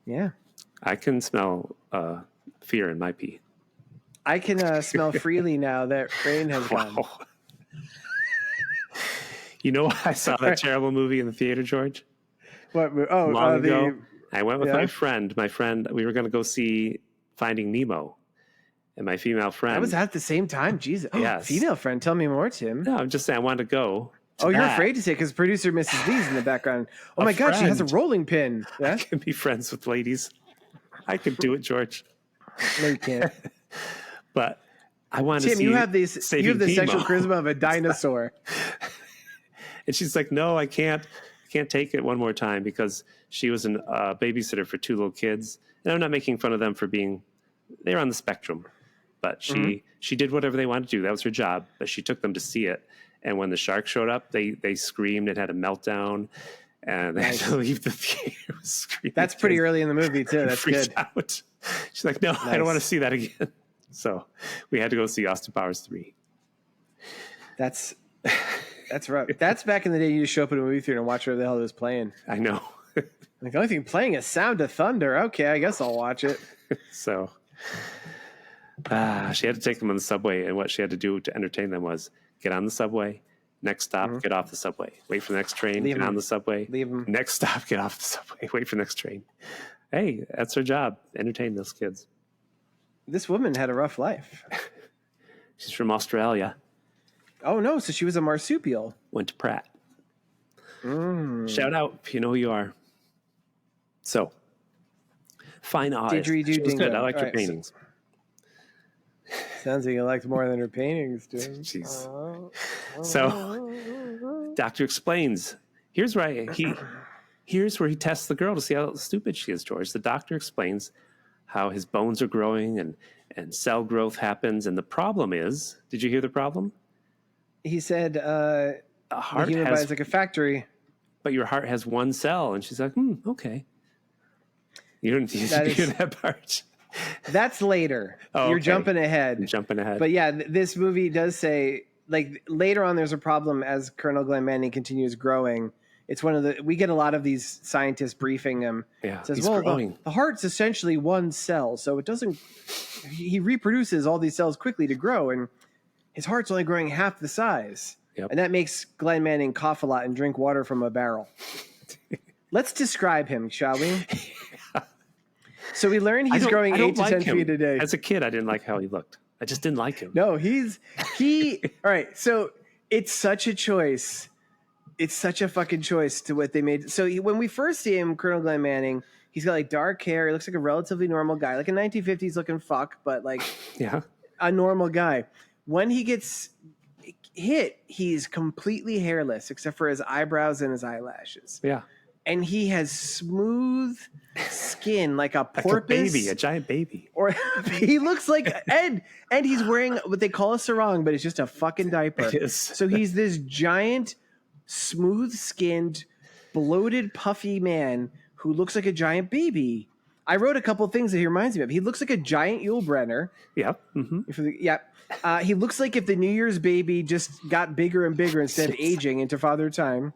Yeah. I can smell fear in my pee. I can smell freely now that rain has gone. You know, I saw that terrible movie in the theater, George. What? Oh, long ago. I went with my friend. We were going to go see Finding Nemo, and my female friend. I was at the same time. Jesus. Yes. Female friend. Tell me more, Tim. No, I'm just saying I wanted to go. You're afraid to say because producer Mrs. D's in the background. Oh my God, she has a rolling pin. Yeah? I can be friends with ladies. I could do it, George. No, you can't. But I wanted to see. Tim, you have the sexual charisma of a dinosaur. And she's like, "No, I can't take it one more time," because she was a babysitter for 2 little kids. And I'm not making fun of them for they're on the spectrum, but she did whatever they wanted to do. That was her job. But she took them to see it. And when the shark showed up, they screamed and had a meltdown, and they had to leave the theater. That's pretty early in the movie too. That's good. Out. She's like, "No, nice. I don't want to see that again." So we had to go see Austin Powers 3. That's That's rough. That's back in the day. You just show up at a movie theater and watch whatever the hell it was playing. I know. Like, the only thing playing is Sound of Thunder. Okay, I guess I'll watch it. So she had to take them on the subway, and what she had to do to entertain them was get on the subway, next stop, get off the subway, wait for the next train, get on the subway, leave them. Next stop, get off the subway, wait for the next train. Hey, that's her job, entertain those kids. This woman had a rough life. She's from Australia. Oh, no, so she was a marsupial. Went to Pratt. Shout out if you know who you are. So, fine artist. She was good. I liked her paintings. Sounds like you liked more than her paintings, dude. Jeez. So, doctor explains. Here's where he tests the girl to see how stupid she is, George. The doctor explains how his bones are growing and cell growth happens. And the problem is, did you hear the problem? He said, a heart the human body is like a factory. But your heart has one cell. And she's like, okay. You didn't hear that part. That's later. Oh, You're jumping ahead. But yeah, this movie does say, like, later on there's a problem as Colonel Glenn Manning continues growing. It's we get a lot of these scientists briefing him. Yeah, it says, the heart's essentially one cell, so it doesn't, he reproduces all these cells quickly to grow, and his heart's only growing half the size. Yep. And that makes Glenn Manning cough a lot and drink water from a barrel. Let's describe him, shall we? So we learn he's growing 8 to 10 feet a day. As a kid, I didn't like how he looked. I just didn't like him. No, all right. So it's such a choice. It's such a fucking choice to what they made. So when we first see him, Colonel Glenn Manning, he's got like dark hair. He looks like a relatively normal guy, like a 1950s looking fuck, but like a normal guy. When he gets hit, he's completely hairless except for his eyebrows and his eyelashes. Yeah. And he has smooth skin like a porpoise. A giant baby. Or he looks like and he's wearing what they call a sarong, but it's just a fucking diaper. It is. So he's this giant, smooth-skinned, bloated, puffy man who looks like a giant baby. I wrote a couple things that he reminds me of. He looks like a giant Yul Brynner. Yep. Mm-hmm. Yep. He looks like if the New Year's baby just got bigger and bigger instead of aging into Father Time.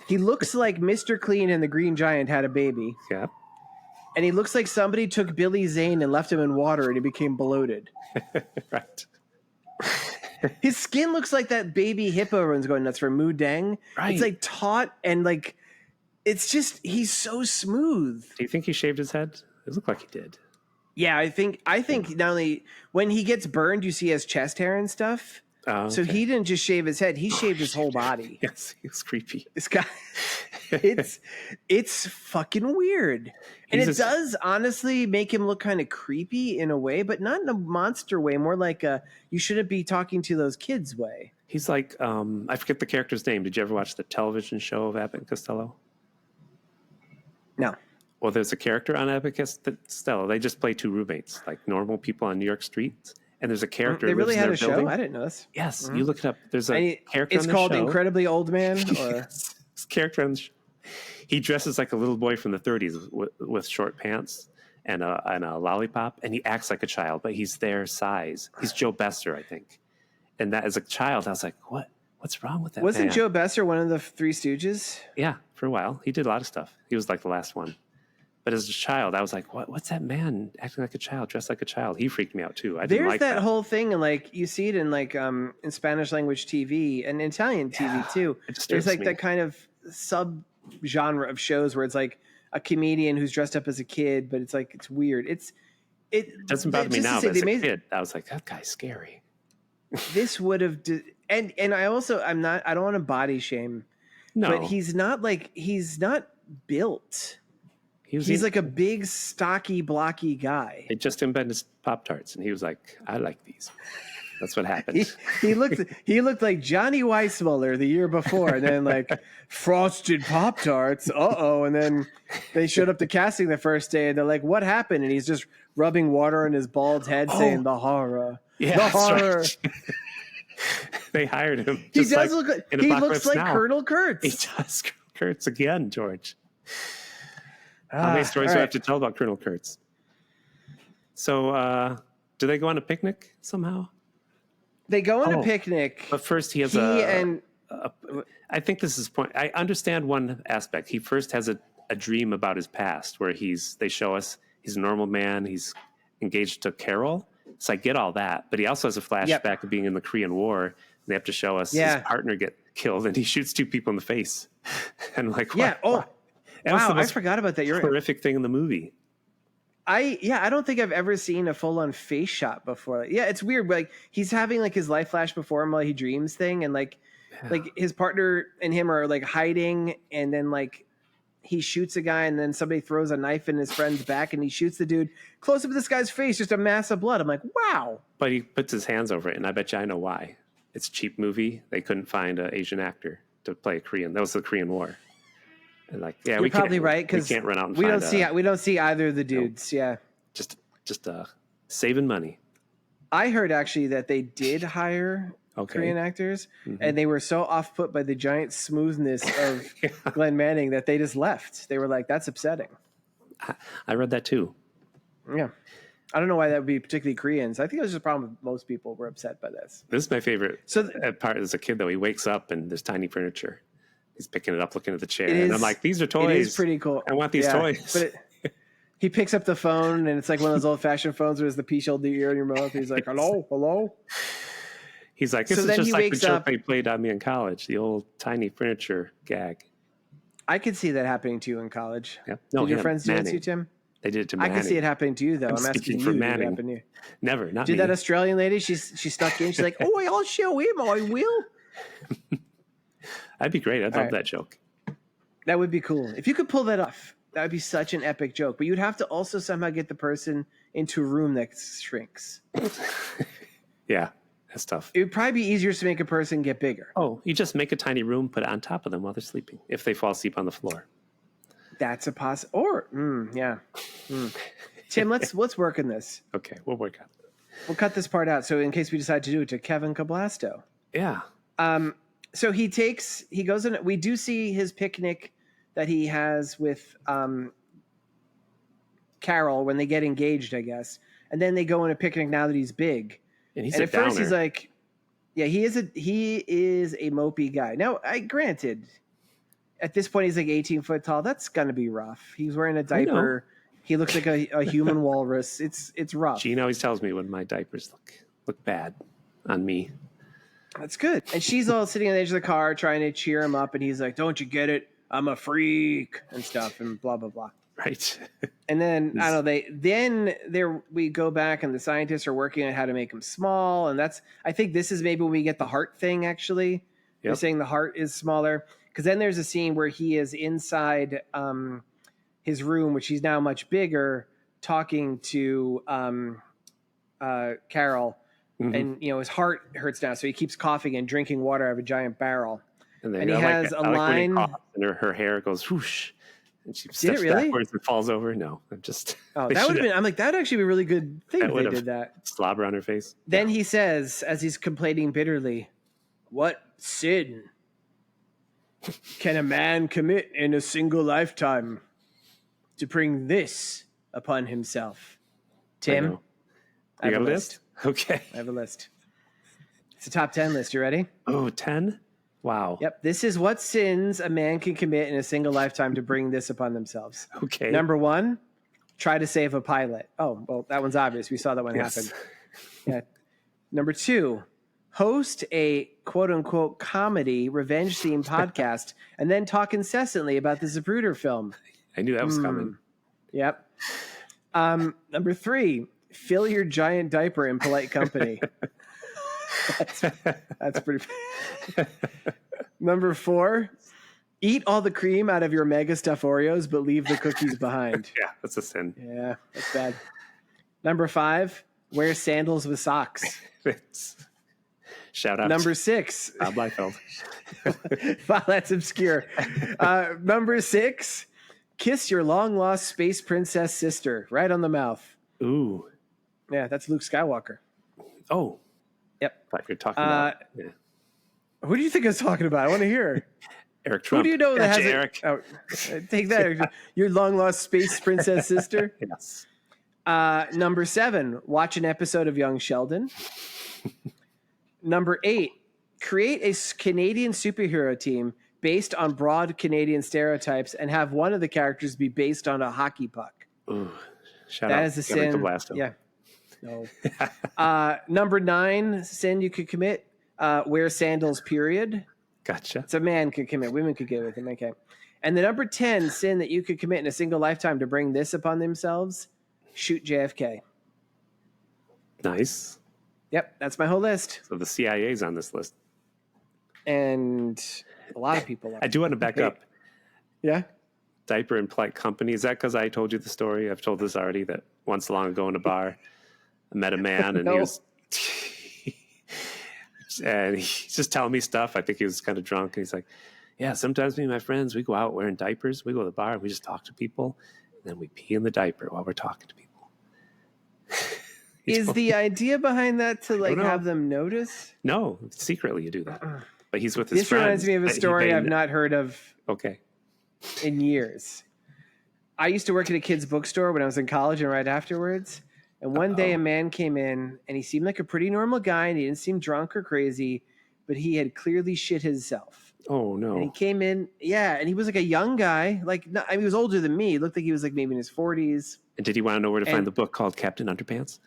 He looks like Mr. Clean and the Green Giant had a baby. Yep. And he looks like somebody took Billy Zane and left him in water and he became bloated. Right. His skin looks like that baby hippo everyone's going nuts for, Moo Dang. Right. It's like taut and like, it's just, he's so smooth. Do you think he shaved his head? It looked like he did. Yeah, I think not only when he gets burned, you see his chest hair and stuff. Oh, okay. So he didn't just shave his head; he shaved his whole body. Yes, he was creepy. This guy, it's fucking weird, and it does honestly make him look kind of creepy in a way, but not in a monster way. More like a you shouldn't be talking to those kids way. He's like I forget the character's name. Did you ever watch the television show of Abbott and Costello? No. Well, there's a character on Abbott and Costello. They just play two roommates, like normal people on New York streets. And there's a character. They really had a building. show? I didn't know this. Yes, you look it up. There's a character. It's called Incredibly Old Man. Or yes, this character on the show. He dresses like a little boy from the 30s with short pants and a lollipop, and he acts like a child, but he's their size. He's Joe Besser, I think. And that as a child, I was like, what's wrong with that? Wasn't man? Joe Besser one of the Three Stooges? Yeah, for a while. He did a lot of stuff. He was like the last one. But as a child, I was like, what's that man acting like a child, dressed like a child? He freaked me out too. There's like that whole thing, and like you see it in like in Spanish language TV and Italian TV too. There's like that kind of sub genre of shows where it's like a comedian who's dressed up as a kid, but it's like it's weird. It doesn't bother me now, but as a kid, I was like, that guy's scary. This would have and I also I don't want to body shame. No. But he's not built. He's like a big, stocky, blocky guy. They just invented Pop-Tarts, and he was like, I like these. That's what happened. he looked like Johnny Weissmuller the year before, and then like frosted Pop-Tarts. And then they showed up to casting the first day, and they're like, "What happened?" And he's just rubbing water on his bald head, saying, "The horror, yeah, the horror." Right. They hired him. He does look like he looks like Colonel Kurtz. He does, Kurtz again, George. How many stories do I have to tell about Colonel Kurtz? So, do they go on a picnic somehow? They go on a picnic. But first, he has I think this is point. I understand one aspect. He first has a dream about his past where they show us he's a normal man. He's engaged to Carol. So I get all that. But he also has a flashback of being in the Korean War. And they have to show us his partner get killed and he shoots 2 people in the face. And like, yeah. Wow. I forgot about that. You're horrific thing in the movie. I don't think I've ever seen a full on face shot before. Yeah, it's weird. Like he's having like his life flash before him while he dreams thing, and like his partner and him are like hiding, and then like he shoots a guy, and then somebody throws a knife in his friend's back, and he shoots the dude. Close up of this guy's face, just a mass of blood. I'm like, wow. But he puts his hands over it, and I bet you I know why. It's a cheap movie. They couldn't find an Asian actor to play a Korean. That was the Korean War. And like, yeah, you're probably right because we can't run out and we don't see either of the dudes. Yeah, just saving money. I heard actually that they did hire Korean actors, and they were so off put by the giant smoothness of Glenn Manning that they just left. They were like, "That's upsetting." I read that too. Yeah, I don't know why that would be particularly Koreans. I think it was just a problem with most people were upset by this. This is my favorite part. As a kid, though, he wakes up and there's tiny furniture. He's picking it up, looking at the chair, and I'm like, "These are toys. It is pretty cool. I want these toys." But he picks up the phone, and it's like one of those old-fashioned phones where there's the piece of the ear in your mouth. He's like, "Hello, hello." He's like, "This is just like the joke they played on me in college, the old tiny furniture gag." I could see that happening to you in college. Yeah. No, did your friends do that to you, Tim? They did it to Manning. I can see it happening to you, though. I'm asking you. Manning. To you. Never, not did me. That Australian lady? She snuck in. She's like, "Oh, I'll show him. I will." That'd be great. I'd love that joke. That would be cool. If you could pull that off, that would be such an epic joke. But you'd have to also somehow get the person into a room that shrinks. Yeah, that's tough. It would probably be easier to make a person get bigger. Oh, you just make a tiny room, put it on top of them while they're sleeping. If they fall asleep on the floor. That's a Tim, let's work on this. Okay, we'll work on it. We'll cut this part out. So in case we decide to do it to Kevin Cablasto. Yeah. So he goes in. We do see his picnic that he has with Carol when they get engaged, I guess. And then they go on a picnic now that he's big. And at first he's like, yeah, he is a mopey guy. Now, granted, at this point he's like 18 foot tall. That's gonna be rough. He's wearing a diaper. He looks like a human walrus. It's rough. Gene always tells me when my diapers look bad on me. That's good. And she's all sitting on the edge of the car trying to cheer him up, and he's like, "Don't you get it? I'm a freak," and stuff, and blah blah blah. Right. And then I don't know. We go back, and the scientists are working on how to make him small, and I think this is maybe when we get the heart thing. Actually, they're saying the heart is smaller because then there's a scene where he is inside his room, which he's now much bigger, talking to Carol. Mm-hmm. And, his heart hurts now, so he keeps coughing and drinking water out of a giant barrel. And he has a line. And her hair goes whoosh. And she steps backwards and falls over. No, I'm just. Oh, that would have been. I'm like, that would actually be a really good thing if they did that. Slobber on her face. Then he says, as he's complaining bitterly, "What sin can a man commit in a single lifetime to bring this upon himself?" Tim, I got a list? Okay. I have a list. It's a top 10 list. You ready? Oh, 10? Wow. Yep. This is what sins a man can commit in a single lifetime to bring this upon themselves. Okay. Number 1, try to save a pilot. Oh, well, that one's obvious. We saw that one happen. Yeah. Number 2, host a quote-unquote comedy revenge-themed podcast and then talk incessantly about the Zapruder film. I knew that was coming. Yep. Number 3, fill your giant diaper in polite company. That's pretty. Number 4, eat all the cream out of your mega stuffed Oreos, but leave the cookies behind. Yeah, that's a sin. Yeah, that's bad. Number 5, wear sandals with socks. Shout out. Number 6. Bob Liefeld. Wow, that's obscure. Number 6, kiss your long-lost space princess sister right on the mouth. Ooh. Yeah, that's Luke Skywalker. Oh. Yep. I thought you were talking about. Yeah. Who do you think I was talking about? I want to hear. Eric Trump. Who do you know that has Eric. Take that. Your long-lost space princess sister? Yes. Number 7, watch an episode of Young Sheldon. Number 8, create a Canadian superhero team based on broad Canadian stereotypes and have one of the characters be based on a hockey puck. Ooh, shout that out. Is a sin. Yeah. No. Number 9 sin you could commit, wear sandals, period. Gotcha. It's a man could commit. Women could get with him. Okay. And the number 10 sin that you could commit in a single lifetime to bring this upon themselves, shoot JFK. Nice. Yep, that's my whole list. So the CIA's on this list. And a lot of people are. I do want to back up. Yeah? Diaper and polite company. Is that because I told you the story? I've told this already, that once long ago in a bar, I met a man and he was... and he's just telling me stuff. I think he was kind of drunk. And he's like, yeah, sometimes me and my friends, we go out wearing diapers. We go to the bar and we just talk to people. And then we pee in the diaper while we're talking to people. Is the idea behind that to like have them notice? No, secretly you do that. But he's with his This friends. reminds me of a story I've not heard of in years. I used to work at a kid's bookstore when I was in college and right afterwards. And one day a man came in and he seemed like a pretty normal guy and he didn't seem drunk or crazy, but he had clearly shit himself. Oh, no. And he came in, and he was like a young guy. He was older than me. He looked like he was like maybe in his 40s. And did he want to know where to find the book called Captain Underpants?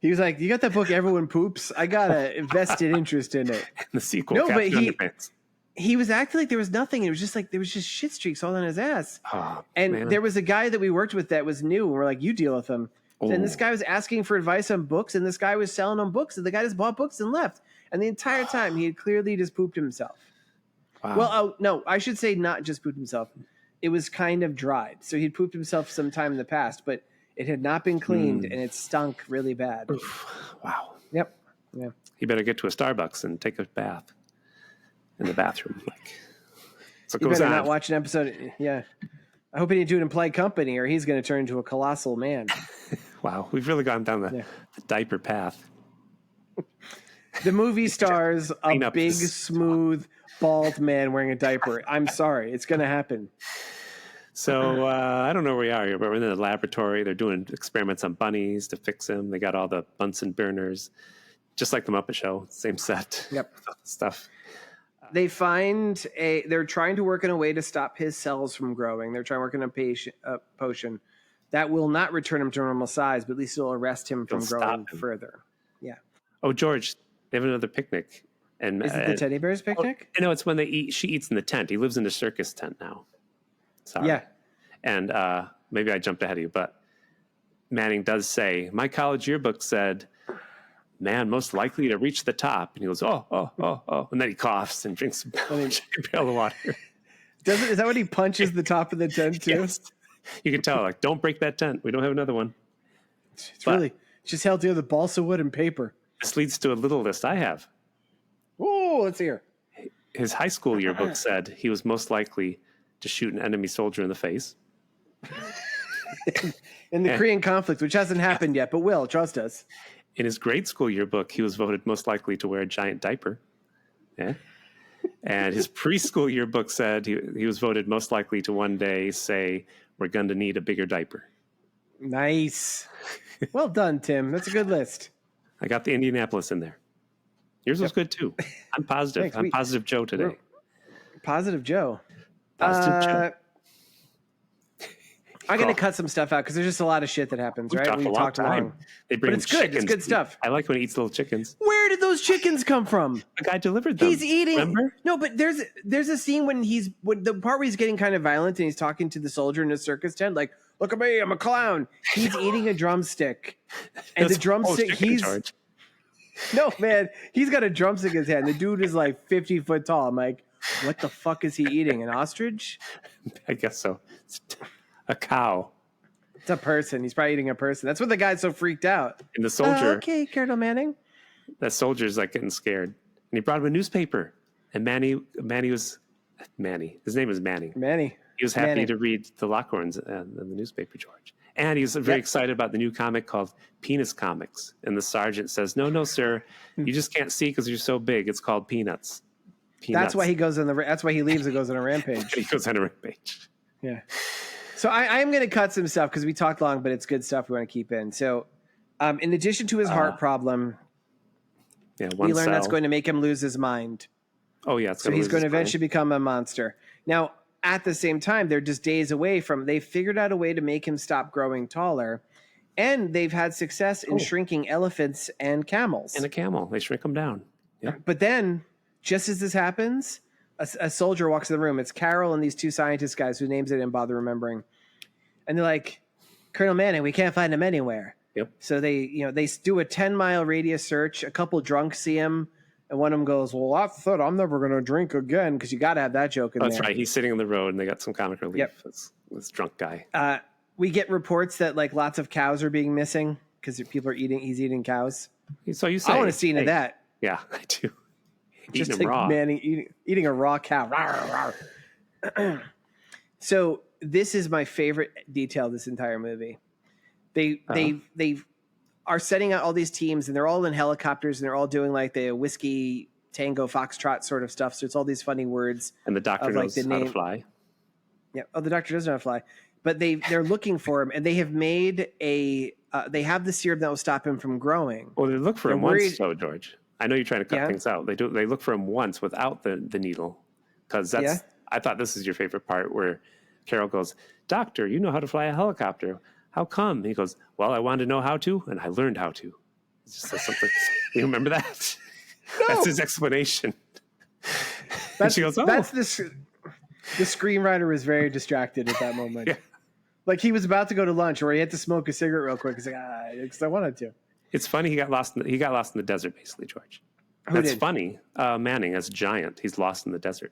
He was like, you got that book, Everyone Poops? I got a vested interest in it. And the sequel, no, Captain but Underpants. He was acting like there was nothing. It was just like there was just shit streaks all on his ass. Oh, and man. There was a guy that we worked with that was new. And we're like, you deal with him. Oh. And this guy was asking for advice on books, and this guy was selling him books, and the guy just bought books and left. And the entire time he had clearly just pooped himself. Wow. Well, no, I should say not just pooped himself. It was kind of dried. So he'd pooped himself sometime in the past, but it had not been cleaned and it stunk really bad. Oof. Wow. Yep. Yeah. You better get to a Starbucks and take a bath in the bathroom. So you better not watch an episode. Yeah. I hope he didn't do it in polite company or he's going to turn into a colossal man. Wow. We've really gone down the diaper path. The movie stars a big, smooth, bald man wearing a diaper. I'm sorry. It's going to happen. So I don't know where we are here, but we're in the laboratory. They're doing experiments on bunnies to fix them. They got all the Bunsen burners, just like the Muppet Show, same set. Yep. Stuff. They find they're trying to work in a way to stop his cells from growing. They're trying to work in a potion that will not return him to normal size, but at least it'll arrest him from growing further. Yeah. Oh, George, they have another picnic. And is it the teddy bear's picnic? No, it's when they eat. She eats in the tent. He lives in the circus tent now. Sorry. Yeah. And maybe I jumped ahead of you, but Manning does say, my college yearbook said, man most likely to reach the top. And he goes, oh. And then he coughs and drinks a pail of water. Is that when he punches the top of the tent too? Yes. You can tell, like, don't break that tent. We don't have another one. It's just held together with balsa wood and paper. This leads to a little list I have. Oh, let's hear. His high school yearbook said he was most likely to shoot an enemy soldier in the face. In the Korean conflict, which hasn't happened yet, but will, trust us. In his grade school yearbook, he was voted most likely to wear a giant diaper. Yeah. And his preschool yearbook said he was voted most likely to one day say, we're going to need a bigger diaper. Nice. Well done, Tim. That's a good list. I got the Indianapolis in there. Yours was good, too. I'm positive. Thanks. I'm Positive Joe today. Positive Joe. Positive Joe. I'm going to cut some stuff out because there's just a lot of shit that happens, right? We talked long. They bring but it's good. It's good stuff. I like when he eats little chickens. Where did those chickens come from? The guy delivered them. He's eating. Remember? No, but there's a scene when the part where he's getting kind of violent and he's talking to the soldier in a circus tent, like, look at me, I'm a clown. He's eating a drumstick. And the drumstick, no, man, he's got a drumstick in his hand. The dude is like 50 foot tall. I'm like, what the fuck is he eating? An ostrich? I guess so. It's a cow. It's a person. He's probably eating a person. That's what the guy's so freaked out. And the soldier. Okay, Colonel Manning. That soldier's like getting scared. And he brought him a newspaper. And Manny. His name is Manning. Manny. He was happy to read the Lockhorns and the newspaper, George. And he was very excited about the new comic called Penis Comics. And the sergeant says, no, sir. You just can't see because you're so big. It's called Peanuts. That's why he goes that's why he leaves and goes on a rampage. He goes on a rampage. Yeah. So I am going to cut some stuff because we talked long, but it's good stuff we want to keep in. So in addition to his heart problem, Yeah, we learn cell. that's going to make him lose his mind. Oh, yeah. So he's going to eventually become a monster. Now, at the same time, they're just days away from, they figured out a way to make him stop growing taller. And they've had success in shrinking elephants and camels. And a camel. They shrink them down. Yep. But then, just as this happens, a soldier walks in the room. It's Carol and these two scientist guys whose names I didn't bother remembering. And they're like, Colonel Manning, we can't find him anywhere. Yep. So they do a 10-mile radius search. A couple drunks see him. And one of them goes, well, I thought I'm never going to drink again, because you got to have that joke in there. That's right. He's sitting on the road, and they got some comic relief. Yep. This drunk guy. We get reports that like lots of cows are being missing because people are he's eating cows. So you say, I want to see into that. Yeah, I do. Just eating like raw. eating a raw cow. So this is my favorite detail of this entire movie. They are setting out all these teams, and they're all in helicopters, and they're all doing like the whiskey tango foxtrot sort of stuff. So it's all these funny words. And the doctor knows how to fly. Yeah. Oh, the doctor doesn't know how to fly. But they're looking for him, and they have made they have the serum that will stop him from growing. Well, they look for him once, though, George. I know you're trying to cut things out. They look for him once without the needle, because that's. I thought this is your favorite part, where Carol goes, "Doctor, you know how to fly a helicopter. How come?" And he goes, "Well, I wanted to know how to, and I learned how to." It just says something. You remember that? No. That's his explanation. She goes, "Oh." That's the screenwriter was very distracted at that moment. Yeah. Like he was about to go to lunch, or he had to smoke a cigarette real quick. He's like, because I wanted to. It's funny he got lost in the desert, basically, George. That's funny. Manning, as a giant, he's lost in the desert.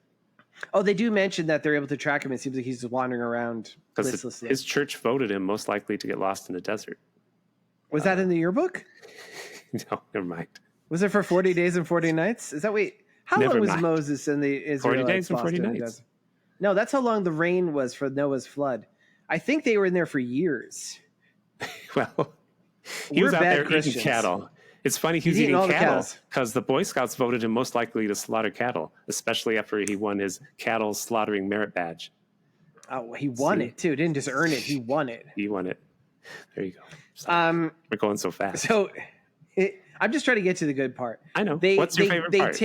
Oh, they do mention that they're able to track him. It seems like he's wandering around listlessly. His church voted him most likely to get lost in the desert. Was that in the yearbook? No, never mind. Was it for 40 days and 40 nights? Is that how long was Moses in the Israelites? 40 days and 40 nights. No, that's how long the rain was for Noah's flood. I think they were in there for years. Well, he was out there eating cattle. It's funny he was eating cattle because the Boy Scouts voted him most likely to slaughter cattle, especially after he won his cattle slaughtering merit badge. Oh, he won it too. Didn't just earn it. He won it. He won it. There you go. We're going so fast. So I'm just trying to get to the good part. I know. What's your favorite part?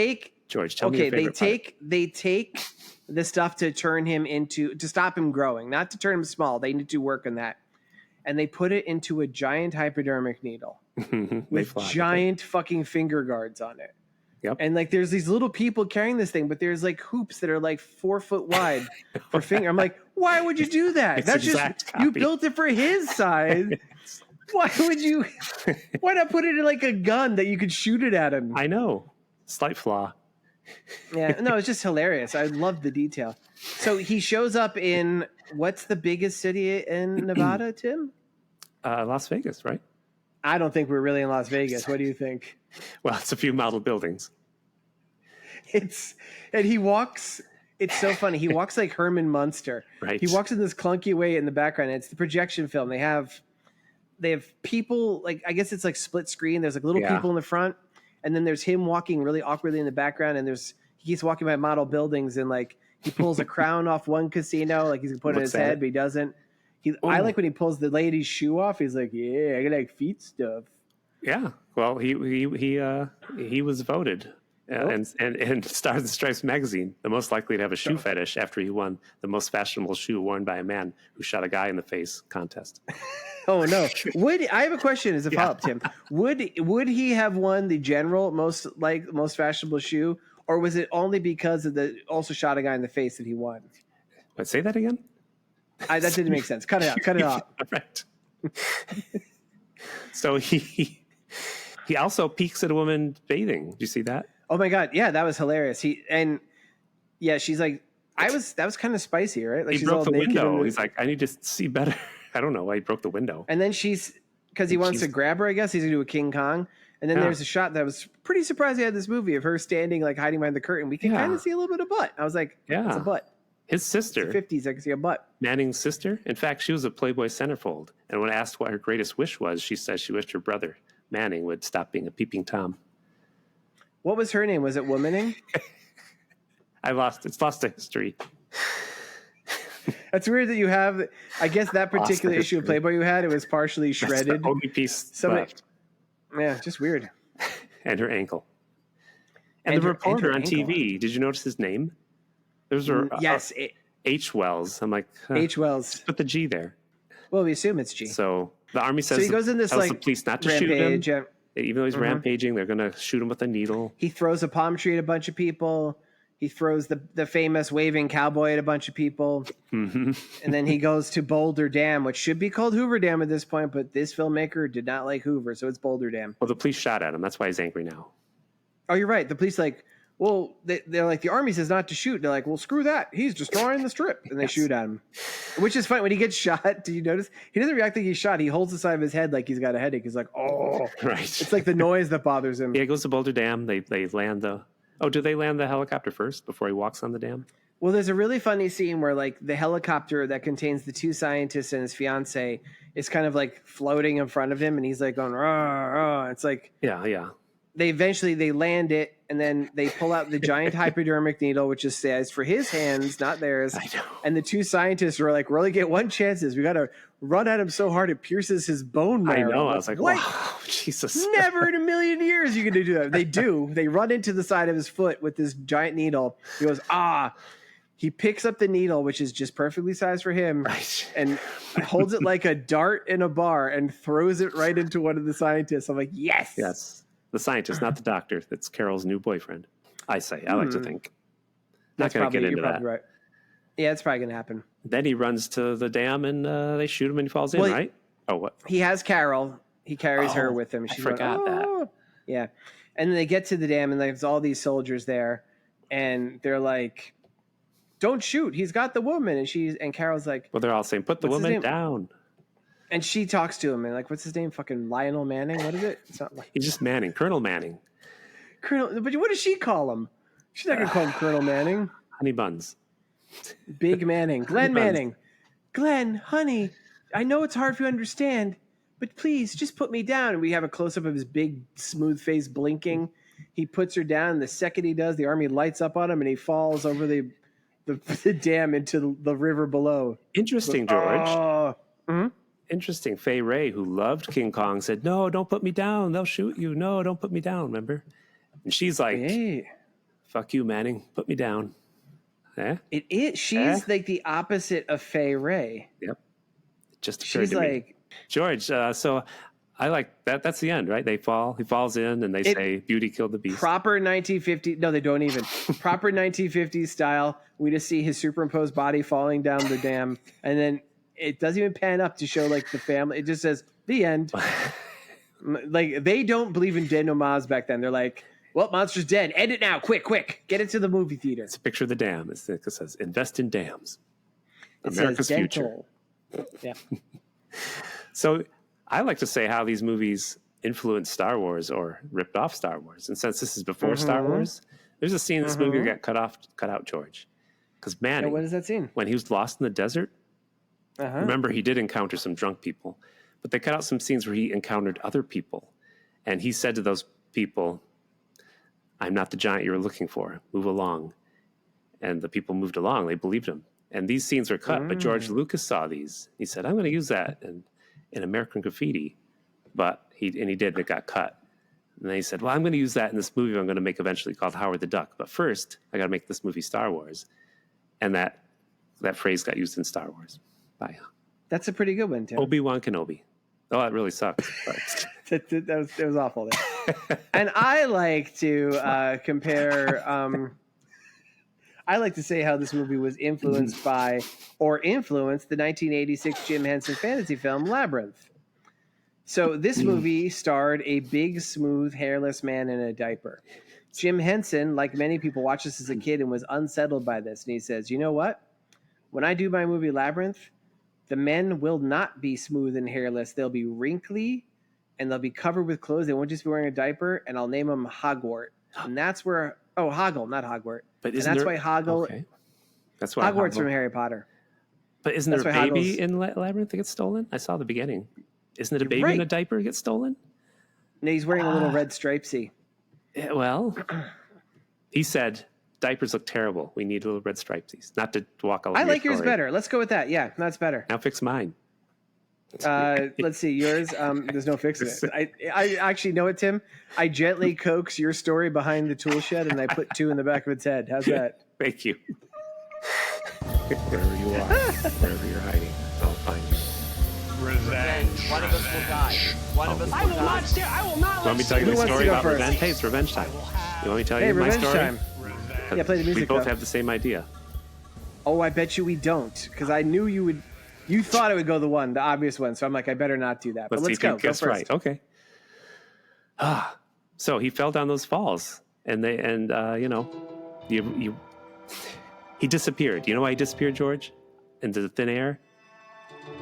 George, tell me your favorite part. They take the stuff to turn him to stop him growing, not to turn him small. They need to work on that. And they put it into a giant hypodermic needle with giant fucking finger guards on it. Yep. And like, there's these little people carrying this thing, but there's like hoops that are like 4 foot wide for finger. I'm like, why would you do that? That's just, you built it for his size. Why not put it in like a gun that you could shoot it at him? I know. Slight flaw. Yeah, no, it's just hilarious. I love the detail. So he shows up in, what's the biggest city in Nevada, Tim? Las Vegas, right? I don't think we're really in Las Vegas. What do you think? Well, it's a few model buildings. And he walks, it's so funny. He walks like Herman Munster. Right. He walks in this clunky way in the background. It's the projection film. They have people, like, I guess it's like split screen. There's like little people in the front. And then there's him walking really awkwardly in the background. And he keeps walking by model buildings, and like he pulls a crown off one casino, like he's gonna put it in his head, but he doesn't. I like when he pulls the lady's shoe off. He's like, "Yeah, I like feet stuff." Yeah. Well, he was voted and Stars and Stripes magazine the most likely to have a shoe fetish after he won the most fashionable shoe worn by a man who shot a guy in the face contest. Oh no! I have a question as a follow-up, Tim? Would he have won the general most fashionable shoe, or was it only because of the also shot a guy in the face that he won? But say that again. That didn't make sense. Cut it out. Cut it off. Right. So he also peeks at a woman bathing. Did you see that? Oh my god! Yeah, that was hilarious. She's like, that was kind of spicy, right? Like he broke the window. He's like, I need to see better. I don't know why he broke the window. And then because he wants to grab her, I guess he's gonna do a King Kong. And then there's a shot that was pretty surprised he had this movie of her standing like hiding behind the curtain. We can kind of see a little bit of butt. I was like, it's a butt. His sister, it's the 50s, I can see a butt. Manning's sister. In fact, she was a Playboy centerfold. And when asked what her greatest wish was, she says she wished her brother Manning would stop being a peeping Tom. What was her name? Was it Womaning? It's lost to history. That's weird that you have. I guess that particular issue of Playboy you had, it was partially shredded. That's the only piece left. Yeah, just weird. And her ankle. And the reporter on TV, did you notice his name? There's yes, H. Wells. I'm like, H. Wells. Put the G there. Well, we assume it's G. So the army says, so he goes in this tells the police not to shoot him. Even though he's rampaging, they're going to shoot him with a needle. He throws a palm tree at a bunch of people. He throws the famous waving cowboy at a bunch of people. And then he goes to Boulder Dam, which should be called Hoover Dam at this point, but this filmmaker did not like Hoover, so it's Boulder Dam. Well, the police shot at him. That's why he's angry now. Oh, you're right. The police they're like, the army says not to shoot. They're like, well, screw that. He's destroying the strip. And they shoot at him. Which is funny. When he gets shot, do you notice? He doesn't react like he's shot. He holds the side of his head like he's got a headache. He's like, oh. Right. It's like the noise that bothers him. Yeah, he goes to Boulder Dam. They land the... Oh, do they land the helicopter first before he walks on the dam? Well, there's a really funny scene where like the helicopter that contains the two scientists and his fiance is kind of like floating in front of him. And he's like going, rah, rah. It's like... Yeah. They land it, and then they pull out the giant hypodermic needle, which is sized for his hands, not theirs. I know. And the two scientists were like, "We only get one chances. We got to run at him so hard it pierces his bone marrow." I know. I was like, "What? Wow, Jesus! Never in a million years you can do that." They do. They run into the side of his foot with this giant needle. He goes, "Ah." He picks up the needle, which is just perfectly sized for him, and holds it like a dart in a bar and throws it right into one of the scientists. I'm like, yes. Yes. The scientist, not the doctor. That's Carol's new boyfriend. I like to think. Not going to get into that. Right. Yeah, it's probably going to happen. Then he runs to the dam and they shoot him and he falls in, right? Oh, what? He has Carol. He carries her with him. I forgot that. Yeah. And then they get to the dam and there's all these soldiers there. And they're like, don't shoot. He's got the woman. And Carol's like. Well, they're all saying, put the woman down. And she talks to him and like, what's his name? Fucking Lionel Manning. What is it? It's not like he's just Manning, Colonel Manning. Colonel, but what does she call him? She's not gonna call him Colonel Manning. Honey buns. Big Manning. Glenn Manning. Glenn, honey, I know it's hard for you to understand, but please just put me down. And we have a close up of his big smooth face blinking. He puts her down. And the second he does, the army lights up on him and he falls over the dam into the river below. Interesting, George. Mm-hmm. Interesting. Fay Ray, who loved King Kong, said, "No, don't put me down. They'll shoot you. No, don't put me down." Remember? And she's like, "Hey, fuck you, Manning. Put me down." It is. She's like the opposite of Fay Ray. Yep. Just she's like George. So I like that. That's the end, right? They fall. He falls in, and they say, "Beauty killed the beast." Proper 1950. No, they don't even. Proper 1950s style. We just see his superimposed body falling down the dam, and then. It doesn't even pan up to show like the family. It just says the end. Like they don't believe in dead nomads back then. They're like, well, monster's dead. End it now. Quick. Get it to the movie theater. It's a picture of the dam. It says invest in dams. America's future. Yeah. So I like to say how these movies influenced Star Wars or ripped off Star Wars. And since this is before Star Wars, there's a scene in this movie that got cut out, George. Because Manning, what is that scene? When he was lost in the desert, remember, he did encounter some drunk people, but they cut out some scenes where he encountered other people. And he said to those people, "I'm not the giant you were looking for. Move along." And the people moved along. They believed him. And these scenes were cut, but George Lucas saw these. He said, "I'm going to use that in American Graffiti." But he did, and it got cut. And then he said, "Well, I'm going to use that in this movie I'm going to make eventually called Howard the Duck. But first, I got to make this movie Star Wars." And that phrase got used in Star Wars. That's a pretty good one, Tim. Obi-Wan Kenobi. Oh, that really sucks. that was awful. And I like to compare. I like to say how this movie was influenced by or influenced the 1986 Jim Henson fantasy film Labyrinth. So this movie starred a big, smooth, hairless man in a diaper. Jim Henson, like many people, watched this as a kid and was unsettled by this. And he says, "You know what? When I do my movie Labyrinth, the men will not be smooth and hairless. They'll be wrinkly and they'll be covered with clothes. They won't just be wearing a diaper, and I'll name them Hogwart." And that's where Hoggle, not Hogwart. But why Hoggle. Okay. That's why Hogwart's from Harry Potter. But isn't there a baby in Labyrinth that gets stolen? I saw the beginning. Isn't it a baby in a diaper that gets stolen? No, he's wearing a little red stripesy. Yeah, well, he said, "Diapers look terrible. We need little red stripesies." Not to walk all over. I like yours better. Let's go with that. Yeah, that's better. Now fix mine. Let's see yours. There's no fixing it. I actually know it, Tim. I gently coax your story behind the tool shed, and I put 2 in the back of its head. How's that? Thank you. Wherever you are, wherever you're hiding, I'll find you. Revenge. One of us will die. One of us will die. I will not. Want me to tell you the story about revenge? Hey, it's revenge time. You want me to tell you my revenge story? Time. Yeah, play the music. We both though. have the same idea. Oh, I bet you we don't, because I knew you would. You thought it would go the obvious one, so I'm like, I better not do that. But let's go. Guess right. Okay. So he fell down those falls, and he disappeared. You know why he disappeared, George? Into the thin air?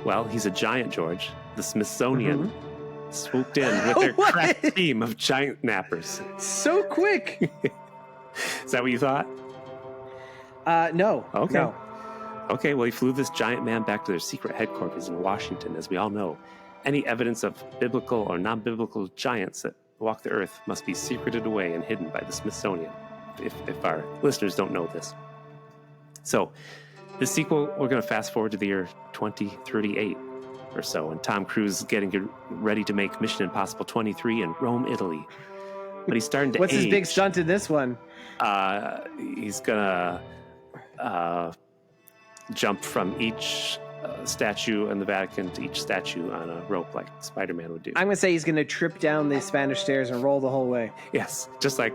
Well, he's a giant, George. The Smithsonian swooped in with their crack team of giant nappers. So quick. Is that what you thought? No. Okay. No. Okay, well, he flew this giant man back to their secret headquarters in Washington. As we all know, any evidence of biblical or non-biblical giants that walk the earth must be secreted away and hidden by the Smithsonian, if our listeners don't know this. So, this sequel, we're going to fast forward to the year 2038 or so, and Tom Cruise is getting ready to make Mission Impossible 23 in Rome, Italy. But he's starting to What's age. his big stunt in this one? He's going to jump from each statue in the Vatican to each statue on a rope like Spider-Man would do. I'm going to say he's going to trip down the Spanish stairs and roll the whole way. Yes, just like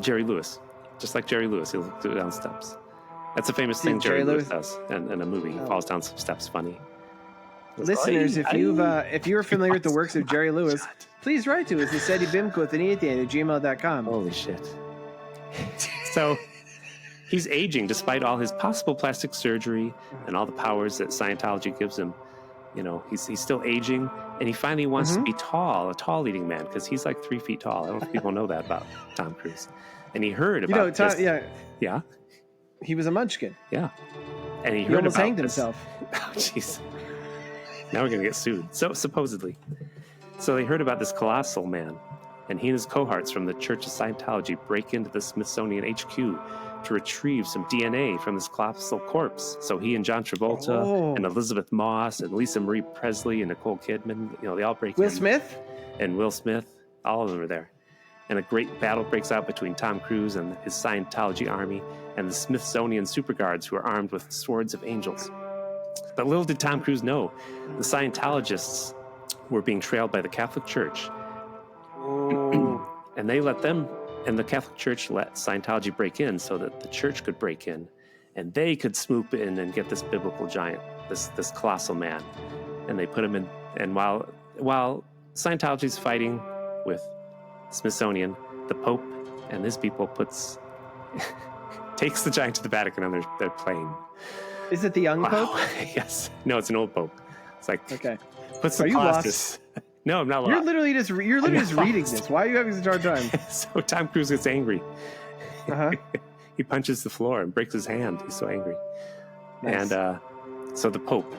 Jerry Lewis. Just like Jerry Lewis, he'll go down steps. That's a famous thing Jerry Lewis does in a movie. He falls down some steps funny. Listeners, if you're familiar with the works of Jerry Lewis, please write to us at Seddy Bimco with an E at the end at gmail.com. Holy shit. So he's aging despite all his possible plastic surgery and all the powers that Scientology gives him. You know, he's still aging, and he finally wants to be tall, a tall leading man, because he's like 3 feet tall. I don't know if people know that about Tom Cruise. And he heard about this. Yeah. He was a munchkin. Yeah. And he almost hanged himself. Oh, jeez. Now we're going to get sued. So, supposedly. So they heard about this colossal man, and he and his cohorts from the Church of Scientology break into the Smithsonian HQ to retrieve some DNA from this colossal corpse. So he and John Travolta and Elizabeth Moss and Lisa Marie Presley and Nicole Kidman, they all break in. Will Smith? And Will Smith, all of them are there. And a great battle breaks out between Tom Cruise and his Scientology army and the Smithsonian super guards who are armed with swords of angels. But little did Tom Cruise know, the Scientologists were being trailed by the Catholic Church. And they let them, and the Catholic Church let Scientology break in so that the church could break in, and they could swoop in and get this biblical giant, this colossal man. And they put him in, and while Scientology's fighting with Smithsonian, the Pope and his people takes the giant to the Vatican on their plane. Is it the young Pope? Yes. No, it's an old Pope. It's like, okay. Put some glasses. No, I'm not lost. You're literally just reading this. Why are you having such a hard time? So Tom Cruise gets angry. He punches the floor and breaks his hand. He's so angry. Nice. And so the Pope,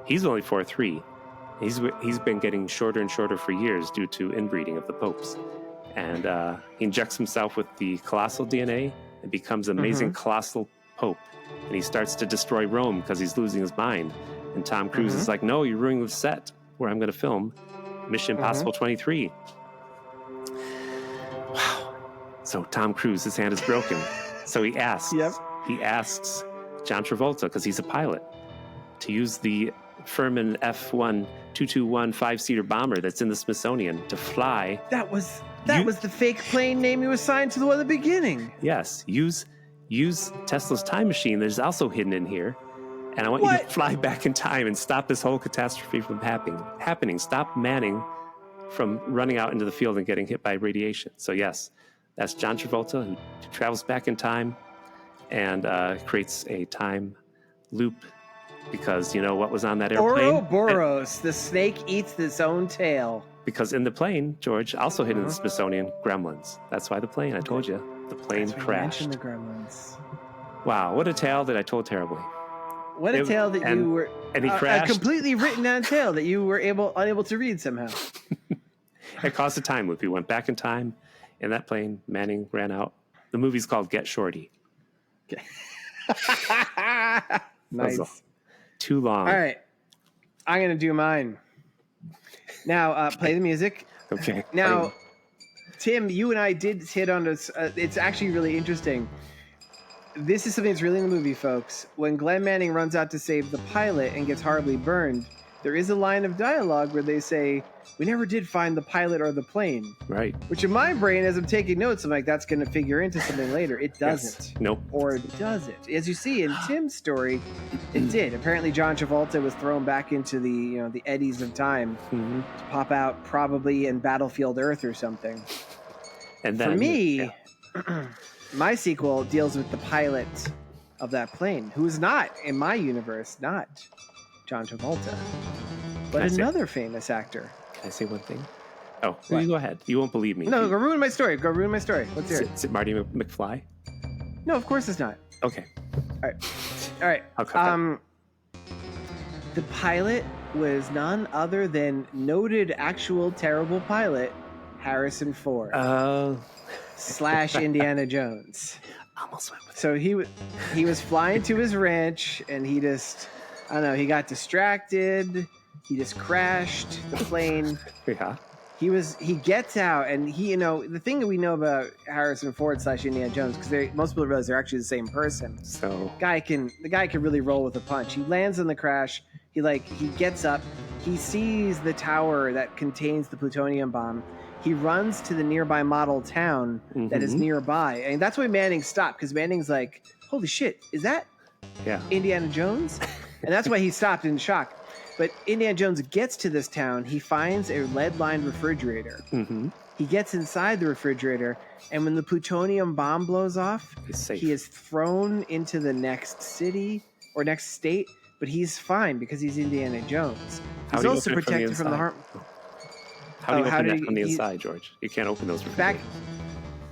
he's only 4'3". He's been getting shorter and shorter for years due to inbreeding of the popes. And he injects himself with the colossal DNA and becomes Amazing Colossal Pope. And he starts to destroy Rome because he's losing his mind. And Tom Cruise is like, no, you're ruining the set where I'm going to film Mission Impossible 23. Wow. So Tom Cruise, his hand is broken. So he asks John Travolta, because he's a pilot, to use the Furman F-1 221 5-seater bomber that's in the Smithsonian to fly. That was the fake plane name he was assigned to the beginning. Yes. Use Tesla's time machine that is also hidden in here. And I want you to fly back in time and stop this whole catastrophe from happening. Stop Manning from running out into the field and getting hit by radiation. So yes, that's John Travolta who travels back in time and creates a time loop because you know what was on that airplane? Ouroboros, the snake eats its own tail. Because in the plane, George, also hidden in the Smithsonian, gremlins. That's why the plane, I told you, the plane crashed. You mentioned the gremlins. Wow, what a tale that I told terribly. What a tale that you were... And he crashed. A completely written down tale that you were unable to read somehow. It caused a time loop. He went back in time. In that plane, Manning ran out. The movie's called Get Shorty. Nice. Too long. All right. I'm going to do mine. Now, play the music. Okay. Now, Tim, you and I did hit on this. It's actually really interesting. This is something that's really in the movie, folks. When Glenn Manning runs out to save the pilot and gets horribly burned, there is a line of dialogue where they say, "We never did find the pilot or the plane." Right. Which in my brain, as I'm taking notes, I'm like, that's going to figure into something later. It doesn't. Yes. Nope. Or does it? As you see in Tim's story, it did. Apparently, John Travolta was thrown back into the eddies of time to pop out probably in Battlefield Earth or something. And then, for me, my sequel deals with the pilot of that plane, who is not, in my universe, not John Travolta, but another famous actor. Can I say one thing? Oh, well, you go ahead. You won't believe me. No, go ruin my story. Go ruin my story. Let's hear it. Is it Marty McFly? No, of course it's not. Okay. All right. I'll cut the pilot was none other than noted actual terrible pilot Harrison Ford / Indiana Jones. Almost went with it. So he was flying to his ranch, and he just, I don't know, he got distracted. He just crashed the plane. Yeah. He gets out, and the thing that we know about Harrison Ford / Indiana Jones, because most people realize they're actually the same person. So the guy can really roll with a punch. He lands on the crash. He gets up. He sees the tower that contains the plutonium bomb. He runs to the nearby model town that is nearby, and that's why Manning stopped, because Manning's like, "Holy shit, is that Indiana Jones?" And that's why he stopped in shock. But Indiana Jones gets to this town. He finds a lead-lined refrigerator. He gets inside the refrigerator, and when the plutonium bomb blows off, he is thrown into the next city or next state, but he's fine because he's Indiana Jones. He's also protected from the harm. How do you open that from the inside, George? You can't open those refrigerators.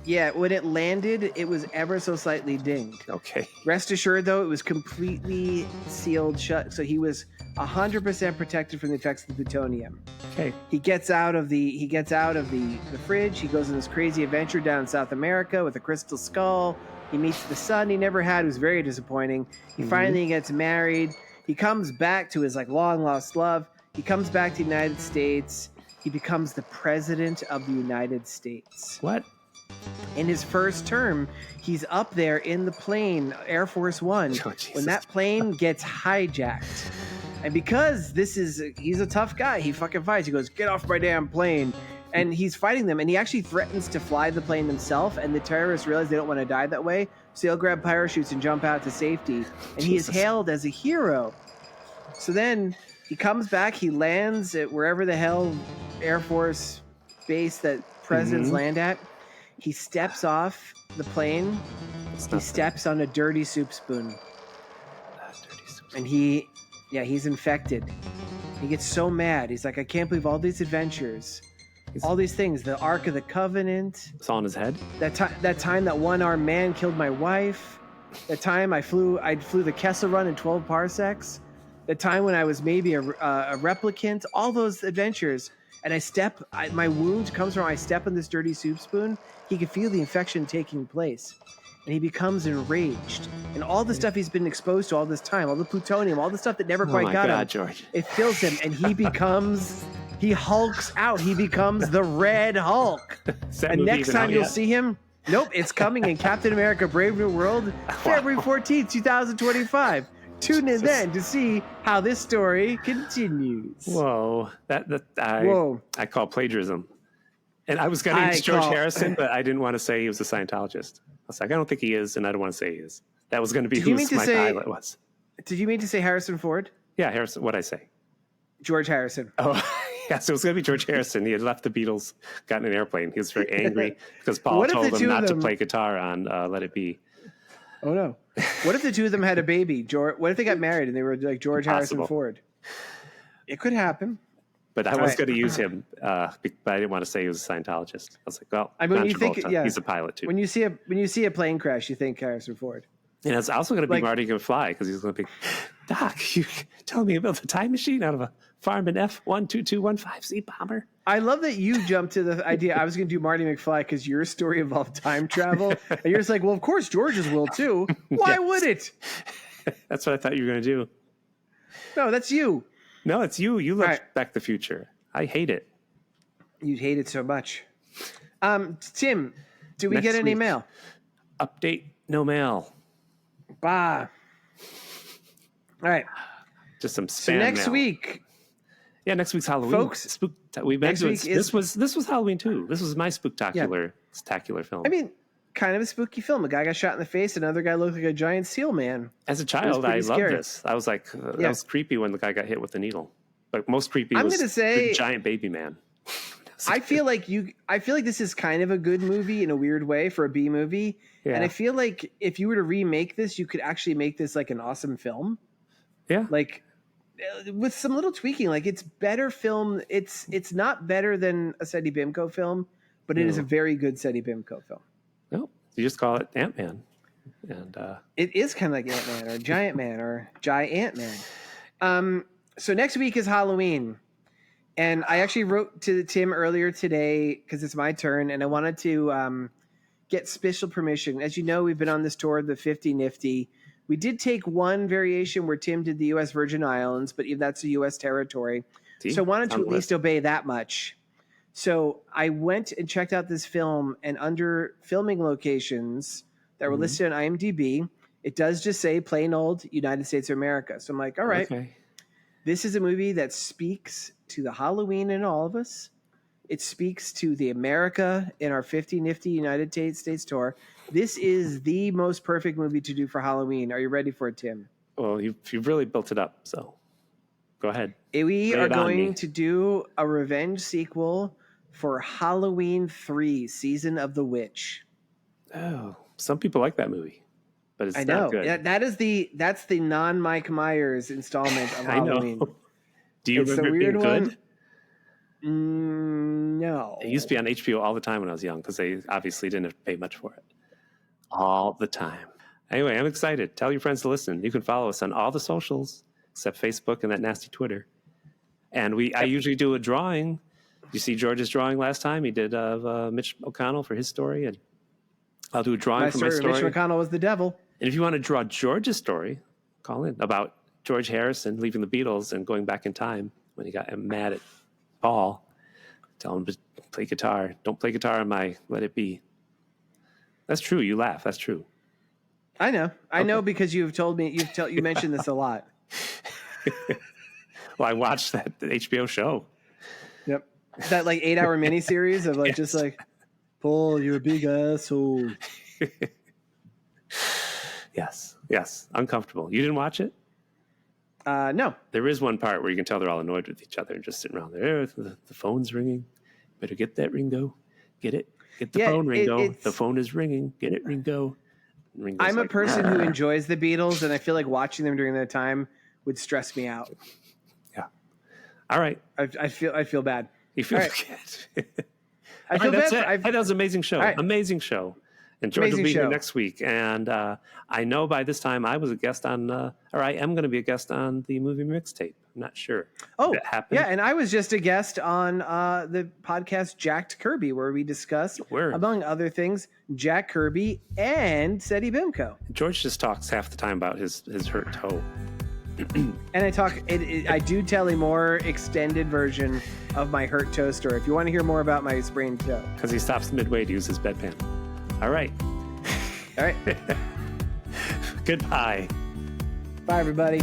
Yeah, when it landed, it was ever so slightly dinged. Okay. Rest assured, though, it was completely sealed shut, so he was 100% protected from the effects of the plutonium. Okay. He gets out of the fridge. He goes on this crazy adventure down in South America with a crystal skull. He meets the son he never had. It was very disappointing. He finally gets married. He comes back to his long lost love. He comes back to the United States. He becomes the president of the United States. What? In his first term, he's up there in the plane, Air Force One, when that plane gets hijacked. And because he's a tough guy, he fucking fights. He goes, "Get off my damn plane." And he's fighting them, and he actually threatens to fly the plane himself, and the terrorists realize they don't want to die that way, so they'll grab parachutes and jump out to safety. And he is hailed as a hero. So then he comes back, he lands at wherever the hell Air Force base that presidents land at. He steps off the plane. He steps on a dirty soup spoon. And he's infected. He gets so mad. He's like, "I can't believe all these adventures. All these things. The Ark of the Covenant. It's all in his head? That time that one-armed man killed my wife. That time I flew the Kessel Run in 12 parsecs. The time when I was maybe a replicant. All those adventures. And my wound comes from I step on this dirty soup spoon. He can feel the infection taking place. And he becomes enraged. And all the stuff he's been exposed to all this time, all the plutonium, all the stuff that never quite got him, George. It fills him, and he hulks out. He becomes the Red Hulk. And next time you'll see him, nope, it's coming in Captain America Brave New World, February 14th, 2025. Tune in then to see how this story continues. Whoa. I call plagiarism. And I was going to use George Harrison, but I didn't want to say he was a Scientologist. I was like, I don't think he is, and I don't want to say he is. That was going to be who my pilot was. Did you mean to say Harrison Ford? Yeah, Harrison. What'd I say? George Harrison. Oh, yeah. So it was going to be George Harrison. He had left the Beatles, got in an airplane. He was very angry because Paul told him not to play guitar on Let It Be. Oh, no. What if the two of them had a baby? What if they got married and they were like George Harrison Ford? It could happen. But I was going to use him, but I didn't want to say he was a Scientologist. I was like, well, John Travolta, he's a pilot too. When you see a plane crash, you think Harrison Ford. And it's also going to be Marty McFly because he's going to be, "Doc, you tell me about the time machine out of a Farman F-12215C bomber." I love that you jumped to the idea I was going to do Marty McFly because your story involved time travel. And you're just like, well, of course George's will too. Why would it? That's what I thought you were going to do. No, that's you. No, it's you. You love Back to the Future. I hate it. You hate it so much. Tim, do we Next get any week. mail? Update, no mail. Bah. All right. Just some spam So next mail. week. Yeah, next week's Halloween. Folks, we've been next to week it. This was Halloween too. This was my spectacular film. I mean, kind of a spooky film. A guy got shot in the face. Another guy looked like a giant seal man. As a child, I loved this. I was like, that was creepy when the guy got hit with the needle. But most creepy was the giant baby man. I feel like this is kind of a good movie in a weird way for a B movie. Yeah. And I feel like if you were to remake this, you could actually make this like an awesome film. Yeah. Like with some little tweaking, like it's better film. It's not better than a Seddy Bimco film, but it is a very good Seddy Bimco film. No, you just call it Ant-Man. And it is kind of like Ant-Man or Giant Man or Giant Man. So next week is Halloween. And I actually wrote to Tim earlier today because it's my turn, and I wanted to get special permission. As you know, we've been on this tour of the 50 Nifty. We did take one variation where Tim did the U.S. Virgin Islands, but that's a U.S. territory. So I wanted to at least obey that much. So I went and checked out this film, and under filming locations that were listed on IMDb, it does just say plain old United States of America. So I'm like, all right, this is a movie that speaks to the Halloween in all of us. It speaks to the America in our 50 Nifty United States tour. This is the most perfect movie to do for Halloween. Are you ready for it, Tim? Well, you've really built it up, so go ahead. We are going to do a revenge sequel for Halloween 3, Season of the Witch. Oh, some people like that movie, but it's not good. Yeah, that's the non-Mike Myers installment of Halloween. I know. Do you remember it being good? No. It used to be on HBO all the time when I was young because they obviously didn't have to pay much for it. All the time. Anyway, I'm excited. Tell your friends to listen. You can follow us on all the socials except Facebook and that nasty Twitter. And I usually do a drawing. You see George's drawing last time? He did Mitch O'Connell for his story, and I'll do a drawing for my story. Mitch McConnell was the devil. And if you want to draw George's story, call in about George Harrison leaving the Beatles and going back in time when he got mad at Paul. Tell him to play guitar. Don't play guitar on my Let It Be. That's true. You laugh. That's true. I know. I know because you've told me. You mentioned this a lot. Well, I watched that HBO show. Yep. That like 8-hour miniseries of like just like, Paul, you're a big asshole. Yes. Uncomfortable. You didn't watch it? No. There is one part where you can tell they're all annoyed with each other and just sitting around there. The phone's ringing. Better get that, Ringo. Get it. Get the phone, Ringo. The phone is ringing. Get it, Ringo. Ringo's I'm a person who enjoys the Beatles, and I feel like watching them during that time would stress me out. Yeah. All right. I feel bad. You feel bad. I feel bad. That was an amazing show. Right. Amazing show. And George will be here next week. And I know by this time I was a guest on, or I am going to be a guest on the movie mixtape. I'm not sure. Oh, that happened. Yeah. And I was just a guest on the podcast Jacked Kirby, where we discussed, among other things, Jack Kirby and Seddy Bimco. George just talks half the time about his hurt toe. And I do tell a more extended version of my hurt toe story if you want to hear more about my sprained toe. Because he stops midway to use his bedpan. All right. Goodbye. Bye, everybody.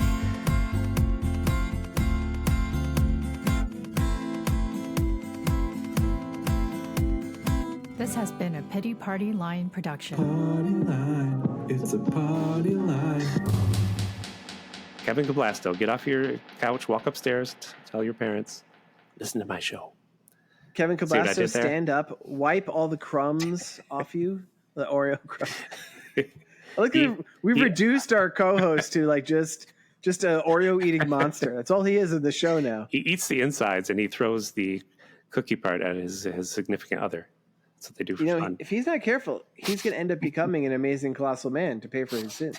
This has been a Pity Party Line production. Party line. It's a party line. Kevin Cablasto, get off your couch, walk upstairs, tell your parents, listen to my show. Kevin Cablasto, stand up, wipe all the crumbs off you, the Oreo crumbs. We've reduced our co-host to like just an Oreo eating monster. That's all he is in the show now. He eats the insides and he throws the cookie part at his significant other. That's what they do for fun. If he's not careful, he's going to end up becoming an amazing colossal man to pay for his sins.